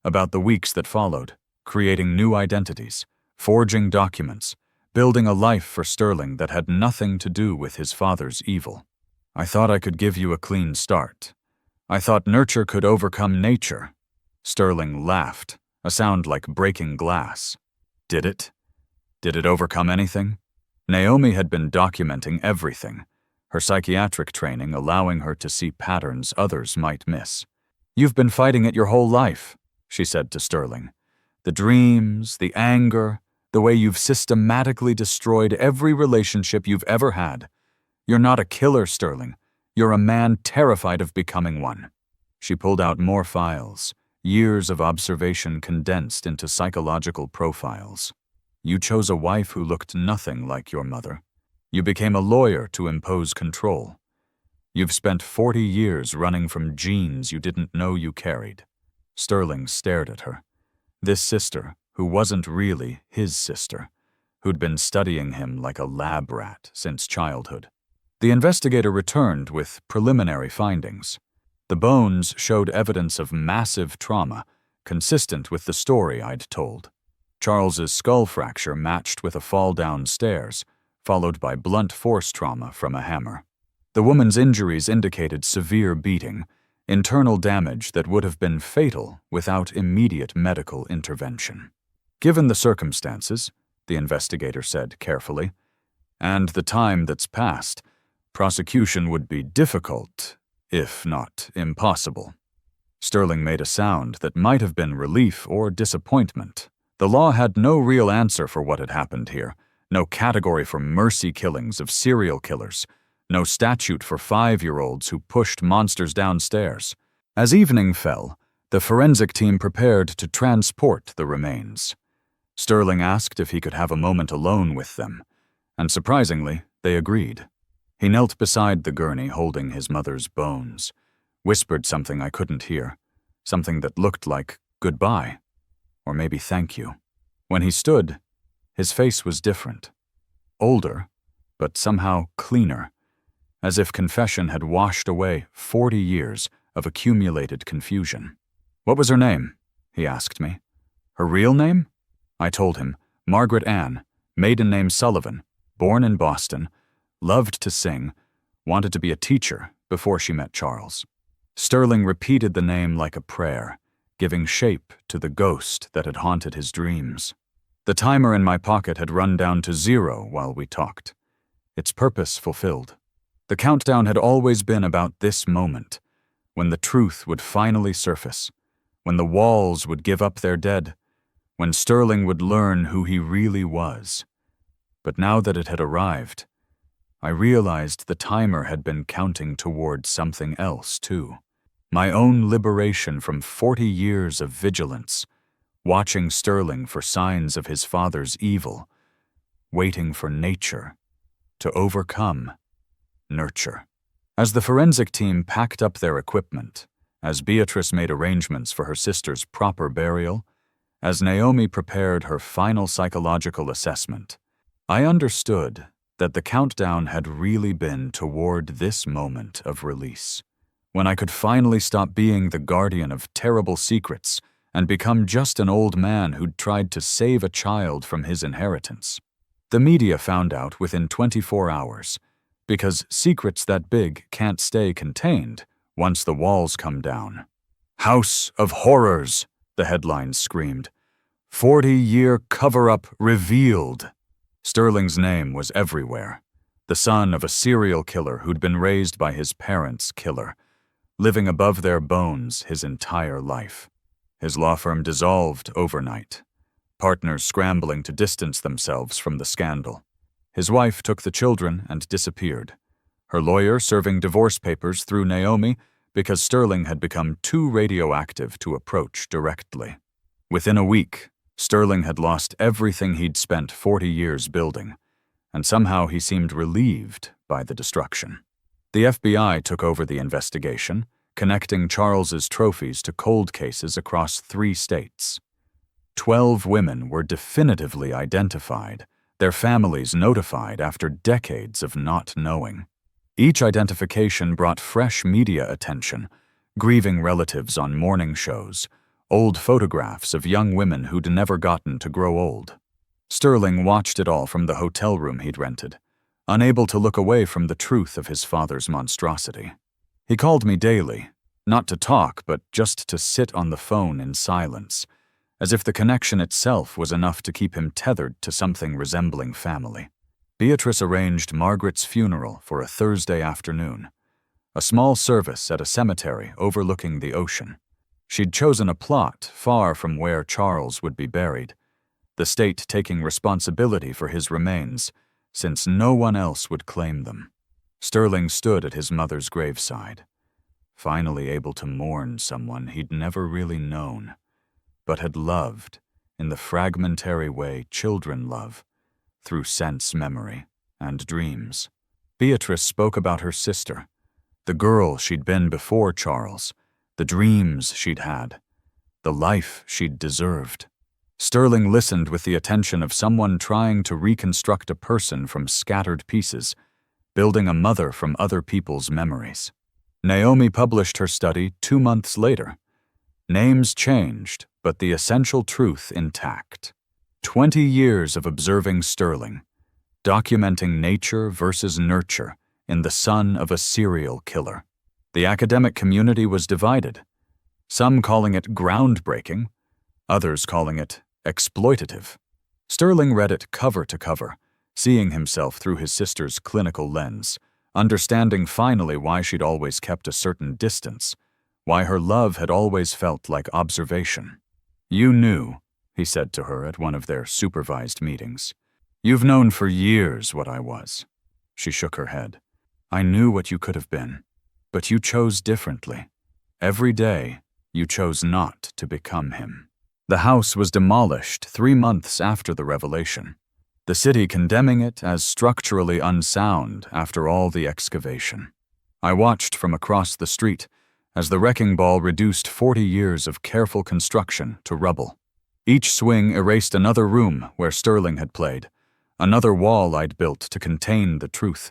about the weeks that followed, creating new identities, forging documents, building a life for Sterling that had nothing to do with his father's evil. "I thought I could give you a clean start. I thought nurture could overcome nature." Sterling laughed, a sound like breaking glass. "Did it? Did it overcome anything? Naomi had been documenting everything, her psychiatric training allowing her to see patterns others might miss. "You've been fighting it your whole life," she said to Sterling. "The dreams, the anger, the way you've systematically destroyed every relationship you've ever had. You're not a killer, Sterling. You're a man terrified of becoming one." She pulled out more files, years of observation condensed into psychological profiles. "You chose a wife who looked nothing like your mother. You became a lawyer to impose control. You've spent 40 years running from genes you didn't know you carried." Sterling stared at her. This sister, who wasn't really his sister, who'd been studying him like a lab rat since childhood. The investigator returned with preliminary findings. The bones showed evidence of massive trauma, consistent with the story I'd told. Charles's skull fracture matched with a fall down stairs, followed by blunt force trauma from a hammer. The woman's injuries indicated severe beating, internal damage that would have been fatal without immediate medical intervention. "Given the circumstances," the investigator said carefully, "and the time that's passed, prosecution would be difficult, if not impossible." Sterling made a sound that might have been relief or disappointment. The law had no real answer for what had happened here, no category for mercy killings of serial killers, no statute for 5-year-olds who pushed monsters downstairs. As evening fell, the forensic team prepared to transport the remains. Sterling asked if he could have a moment alone with them, and surprisingly, they agreed. He knelt beside the gurney holding his mother's bones, whispered something I couldn't hear, something that looked like goodbye, or maybe thank you. When he stood, his face was different. Older, but somehow cleaner, as if confession had washed away 40 years of accumulated confusion. "What was her name?" he asked me. "Her real name?" I told him, Margaret Ann, maiden name Sullivan, born in Boston, loved to sing, wanted to be a teacher before she met Charles. Sterling repeated the name like a prayer, giving shape to the ghost that had haunted his dreams. The timer in my pocket had run down to 0 while we talked. Its purpose fulfilled. The countdown had always been about this moment, when the truth would finally surface, when the walls would give up their dead, when Sterling would learn who he really was. But now that it had arrived, I realized the timer had been counting toward something else, too. My own liberation from 40 years of vigilance, watching Sterling for signs of his father's evil, waiting for nature to overcome nurture. As the forensic team packed up their equipment, as Beatrice made arrangements for her sister's proper burial, as Naomi prepared her final psychological assessment, I understood that the countdown had really been toward this moment of release, when I could finally stop being the guardian of terrible secrets and become just an old man who'd tried to save a child from his inheritance. The media found out within 24 hours, because secrets that big can't stay contained once the walls come down. "House of Horrors," the headlines screamed. 40-year cover-up revealed. Sterling's name was everywhere. The son of a serial killer who'd been raised by his parents' killer, living above their bones his entire life. His law firm dissolved overnight, partners scrambling to distance themselves from the scandal. His wife took the children and disappeared, her lawyer serving divorce papers through Naomi because Sterling had become too radioactive to approach directly. Within a week, Sterling had lost everything he'd spent 40 years building, and somehow he seemed relieved by the destruction. The FBI took over the investigation, connecting Charles's trophies to cold cases across 3 states. 12 women were definitively identified, their families notified after decades of not knowing. Each identification brought fresh media attention, grieving relatives on morning shows, old photographs of young women who'd never gotten to grow old. Sterling watched it all from the hotel room he'd rented, unable to look away from the truth of his father's monstrosity. He called me daily, not to talk, but just to sit on the phone in silence, as if the connection itself was enough to keep him tethered to something resembling family. Beatrice arranged Margaret's funeral for a Thursday afternoon, a small service at a cemetery overlooking the ocean. She'd chosen a plot far from where Charles would be buried, the state taking responsibility for his remains, since no one else would claim them. Sterling stood at his mother's graveside, finally able to mourn someone he'd never really known, but had loved in the fragmentary way children love, through sense memory and dreams. Beatrice spoke about her sister, the girl she'd been before Charles, the dreams she'd had, the life she'd deserved. Sterling listened with the attention of someone trying to reconstruct a person from scattered pieces, building a mother from other people's memories. Naomi published her study 2 months later. Names changed, but the essential truth intact. 20 years of observing Sterling, documenting nature versus nurture in the son of a serial killer. The academic community was divided, some calling it groundbreaking, others calling it exploitative. Sterling read it cover to cover, seeing himself through his sister's clinical lens, understanding finally why she'd always kept a certain distance, why her love had always felt like observation. "You knew," he said to her at one of their supervised meetings. "You've known for years what I was." She shook her head. "I knew what you could have been, but you chose differently. Every day, you chose not to become him." The house was demolished 3 months after the revelation, the city condemning it as structurally unsound after all the excavation. I watched from across the street as the wrecking ball reduced 40 years of careful construction to rubble. Each swing erased another room where Sterling had played, another wall I'd built to contain the truth,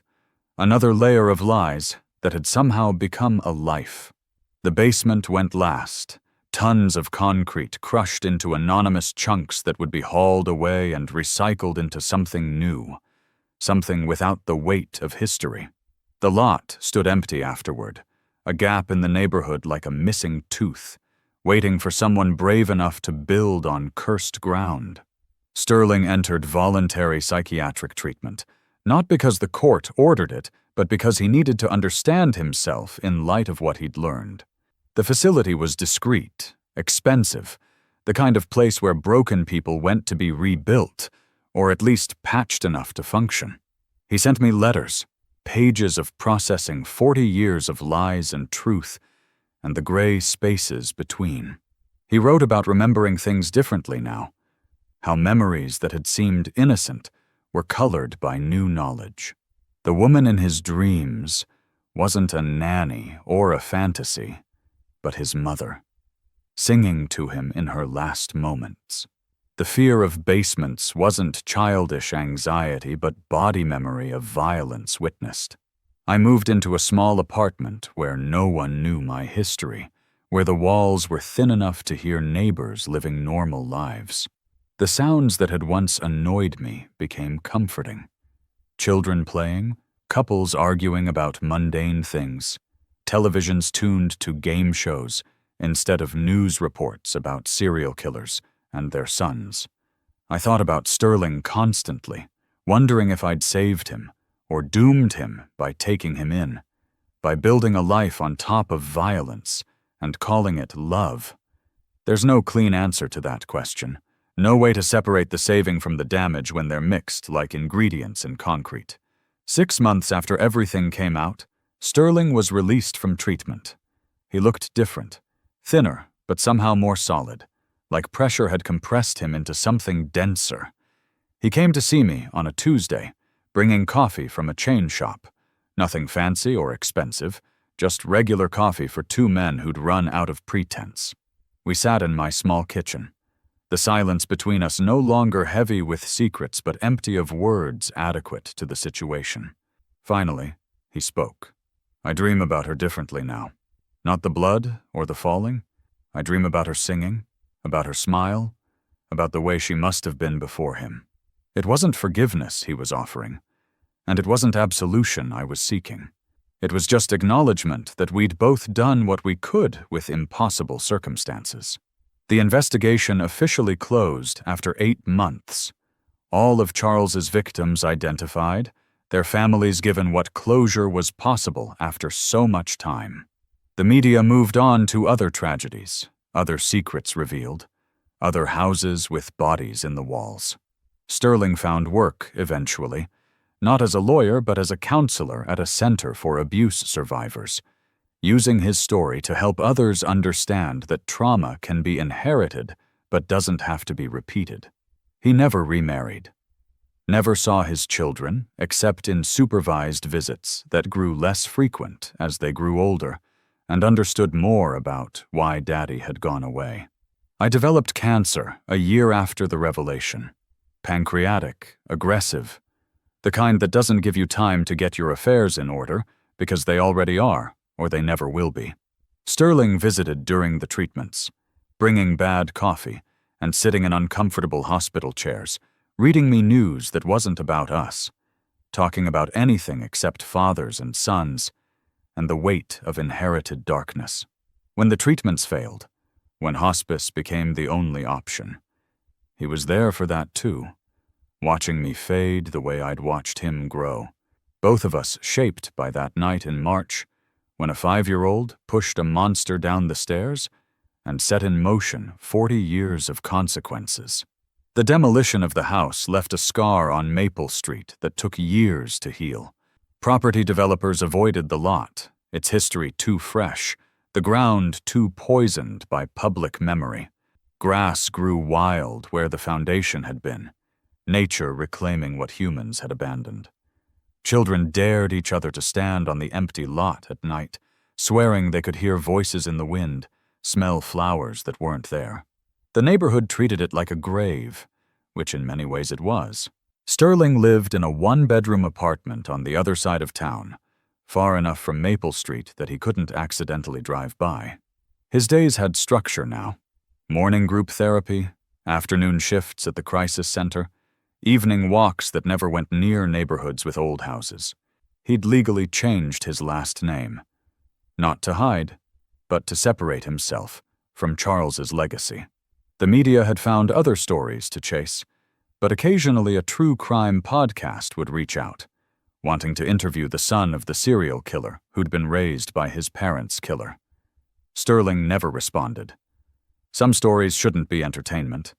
another layer of lies that had somehow become a life. The basement went last, tons of concrete crushed into anonymous chunks that would be hauled away and recycled into something new, something without the weight of history. The lot stood empty afterward, a gap in the neighborhood like a missing tooth, waiting for someone brave enough to build on cursed ground. Sterling entered voluntary psychiatric treatment, not because the court ordered it, but because he needed to understand himself in light of what he'd learned. The facility was discreet, expensive, the kind of place where broken people went to be rebuilt, or at least patched enough to function. He sent me letters, pages of processing 40 years of lies and truth, and the gray spaces between. He wrote about remembering things differently now, how memories that had seemed innocent were colored by new knowledge. The woman in his dreams wasn't a nanny or a fantasy, but his mother, singing to him in her last moments. The fear of basements wasn't childish anxiety, but body memory of violence witnessed. I moved into a small apartment where no one knew my history, where the walls were thin enough to hear neighbors living normal lives. The sounds that had once annoyed me became comforting. Children playing, couples arguing about mundane things, televisions tuned to game shows instead of news reports about serial killers and their sons. I thought about Sterling constantly, wondering if I'd saved him or doomed him by taking him in, by building a life on top of violence and calling it love. There's no clean answer to that question, no way to separate the saving from the damage when they're mixed like ingredients in concrete. 6 months after everything came out, Sterling was released from treatment. He looked different, thinner, but somehow more solid, like pressure had compressed him into something denser. He came to see me on a Tuesday, bringing coffee from a chain shop. Nothing fancy or expensive, just regular coffee for 2 men who'd run out of pretense. We sat in my small kitchen, the silence between us no longer heavy with secrets but empty of words adequate to the situation. Finally, he spoke. "I dream about her differently now. Not the blood or the falling. I dream about her singing, about her smile, about the way she must have been before him." It wasn't forgiveness he was offering, and it wasn't absolution I was seeking. It was just acknowledgement that we'd both done what we could with impossible circumstances. The investigation officially closed after 8 months, All of Charles's victims identified, their families given what closure was possible after so much time. The media moved on to other tragedies, other secrets revealed, other houses with bodies in the walls. Sterling found work, eventually, not as a lawyer but as a counselor at a center for abuse survivors, using his story to help others understand that trauma can be inherited but doesn't have to be repeated. He never remarried, never saw his children except in supervised visits that grew less frequent as they grew older, and understood more about why Daddy had gone away. I developed cancer a year after the revelation. Pancreatic, aggressive, the kind that doesn't give you time to get your affairs in order because they already are, or they never will be. Sterling visited during the treatments, bringing bad coffee and sitting in uncomfortable hospital chairs, reading me news that wasn't about us, talking about anything except fathers and sons, and the weight of inherited darkness. When the treatments failed, when hospice became the only option, he was there for that too, watching me fade the way I'd watched him grow. Both of us shaped by that night in March, when a 5-year-old pushed a monster down the stairs and set in motion 40 years of consequences. The demolition of the house left a scar on Maple Street that took years to heal. Property developers avoided the lot, its history too fresh, the ground too poisoned by public memory. Grass grew wild where the foundation had been, nature reclaiming what humans had abandoned. Children dared each other to stand on the empty lot at night, swearing they could hear voices in the wind, smell flowers that weren't there. The neighborhood treated it like a grave, which in many ways it was. Sterling lived in a 1-bedroom apartment on the other side of town, far enough from Maple Street that he couldn't accidentally drive by. His days had structure now. Morning group therapy, afternoon shifts at the crisis center, evening walks that never went near neighborhoods with old houses. He'd legally changed his last name, not to hide, but to separate himself from Charles's legacy. The media had found other stories to chase, but occasionally a true crime podcast would reach out, wanting to interview the son of the serial killer who'd been raised by his parents' killer. Sterling never responded. Some stories shouldn't be entertainment.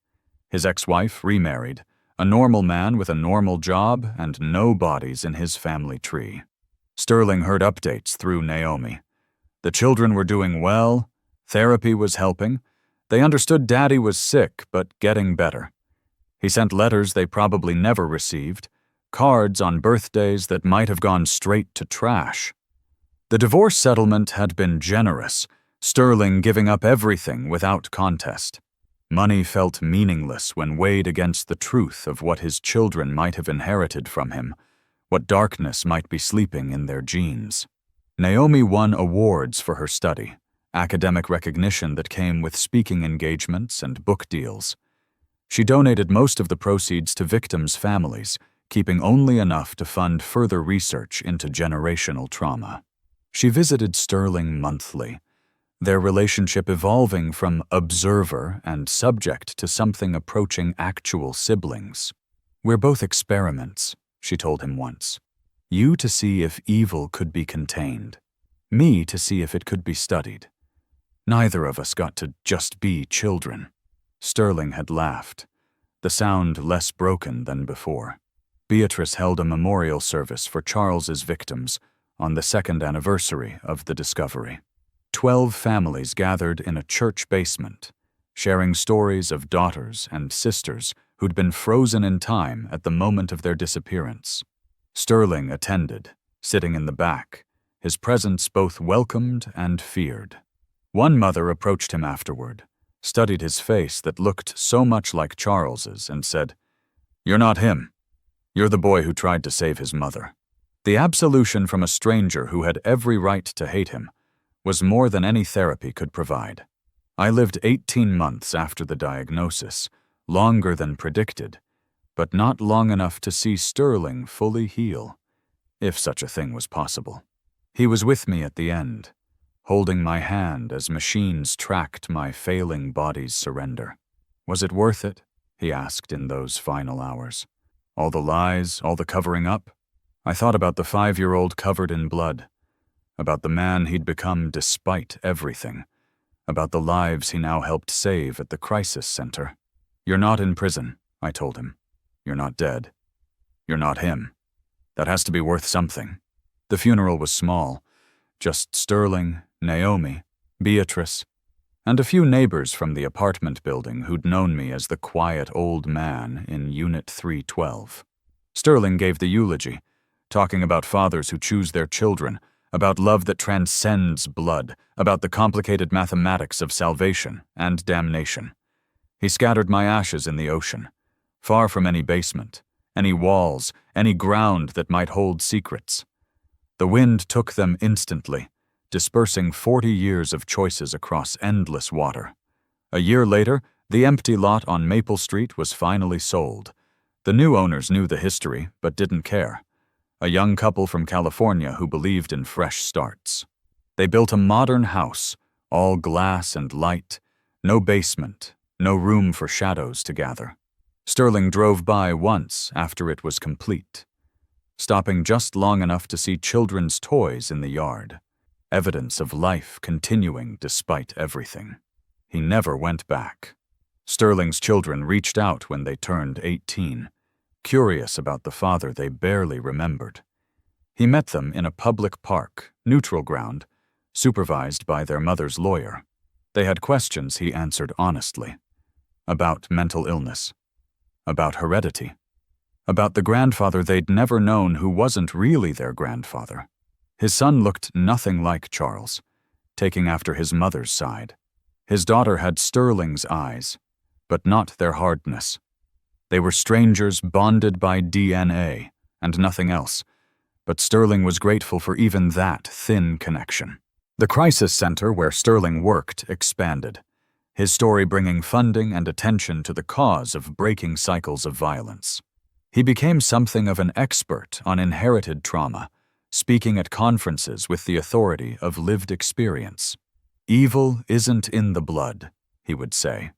His ex-wife remarried, a normal man with a normal job and no bodies in his family tree. Sterling heard updates through Naomi. The children were doing well, therapy was helping, they understood Daddy was sick but getting better. He sent letters they probably never received, cards on birthdays that might have gone straight to trash. The divorce settlement had been generous, Sterling giving up everything without contest. Money felt meaningless when weighed against the truth of what his children might have inherited from him, what darkness might be sleeping in their genes. Naomi won awards for her study, academic recognition that came with speaking engagements and book deals. She donated most of the proceeds to victims' families, keeping only enough to fund further research into generational trauma. She visited Sterling monthly, their relationship evolving from observer and subject to something approaching actual siblings. "We're both experiments," she told him once. "You to see if evil could be contained, me to see if it could be studied. Neither of us got to just be children." Sterling had laughed, the sound less broken than before. Beatrice held a memorial service for Charles's victims on the 2nd anniversary of the discovery. 12 families gathered in a church basement, sharing stories of daughters and sisters who'd been frozen in time at the moment of their disappearance. Sterling attended, sitting in the back, his presence both welcomed and feared. One mother approached him afterward, studied his face that looked so much like Charles's, and said, "You're not him. You're the boy who tried to save his mother." The absolution from a stranger who had every right to hate him was more than any therapy could provide. I lived 18 months after the diagnosis, longer than predicted, but not long enough to see Sterling fully heal, if such a thing was possible. He was with me at the end, holding my hand as machines tracked my failing body's surrender. "Was it worth it?" he asked in those final hours. All the lies, all the covering up. I thought about the 5-year-old covered in blood, about the man he'd become despite everything, about the lives he now helped save at the crisis center. You're not in prison, I told him. You're not dead. You're not him. That has to be worth something. The funeral was small, just Sterling, Naomi, Beatrice, and a few neighbors from the apartment building who'd known me as the quiet old man in Unit 312. Sterling gave the eulogy, talking about fathers who choose their children, about love that transcends blood, about the complicated mathematics of salvation and damnation. He scattered my ashes in the ocean, far from any basement, any walls, any ground that might hold secrets. The wind took them instantly, dispersing 40 years of choices across endless water. A year later, the empty lot on Maple Street was finally sold. The new owners knew the history, but didn't care. A young couple from California who believed in fresh starts. They built a modern house, all glass and light, no basement, no room for shadows to gather. Sterling drove by once after it was complete, stopping just long enough to see children's toys in the yard, evidence of life continuing despite everything. He never went back. Sterling's children reached out when they turned 18, curious about the father they barely remembered. He met them in a public park, neutral ground, supervised by their mother's lawyer. They had questions he answered honestly. About mental illness. About heredity. About the grandfather they'd never known who wasn't really their grandfather. His son looked nothing like Charles, taking after his mother's side. His daughter had Sterling's eyes, but not their hardness. They were strangers bonded by DNA and nothing else, but Sterling was grateful for even that thin connection. The crisis center where Sterling worked expanded, his story bringing funding and attention to the cause of breaking cycles of violence. He became something of an expert on inherited trauma, speaking at conferences with the authority of lived experience. Evil isn't in the blood, he would say,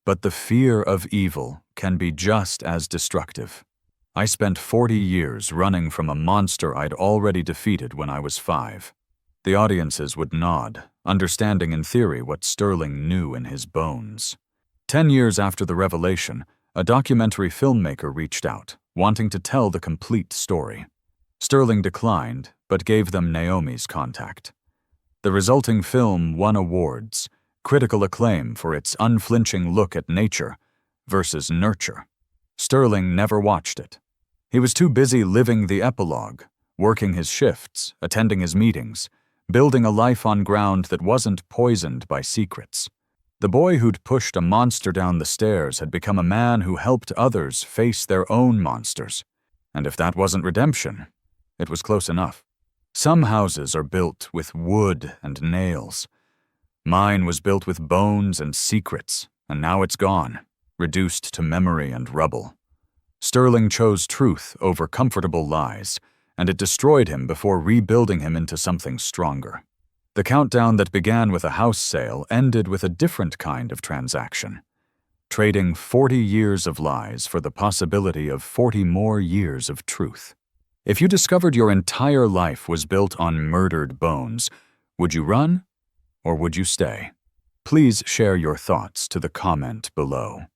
but the fear of evil can be just as destructive. I spent 40 years running from a monster I'd already defeated when I was 5. The audiences would nod, understanding in theory what Sterling knew in his bones. 10 years after the revelation, a documentary filmmaker reached out, wanting to tell the complete story. Sterling declined, but gave them Naomi's contact. The resulting film won awards, critical acclaim for its unflinching look at nature versus nurture. Sterling never watched it. He was too busy living the epilogue, working his shifts, attending his meetings, building a life on ground that wasn't poisoned by secrets. The boy who'd pushed a monster down the stairs had become a man who helped others face their own monsters. And if that wasn't redemption, it was close enough. Some houses are built with wood and nails. Mine was built with bones and secrets, and now it's gone, reduced to memory and rubble. Sterling chose truth over comfortable lies, and it destroyed him before rebuilding him into something stronger. The countdown that began with a house sale ended with a different kind of transaction, trading 40 years of lies for the possibility of 40 more years of truth. If you discovered your entire life was built on murdered bones, would you run or would you stay? Please share your thoughts to the comment below.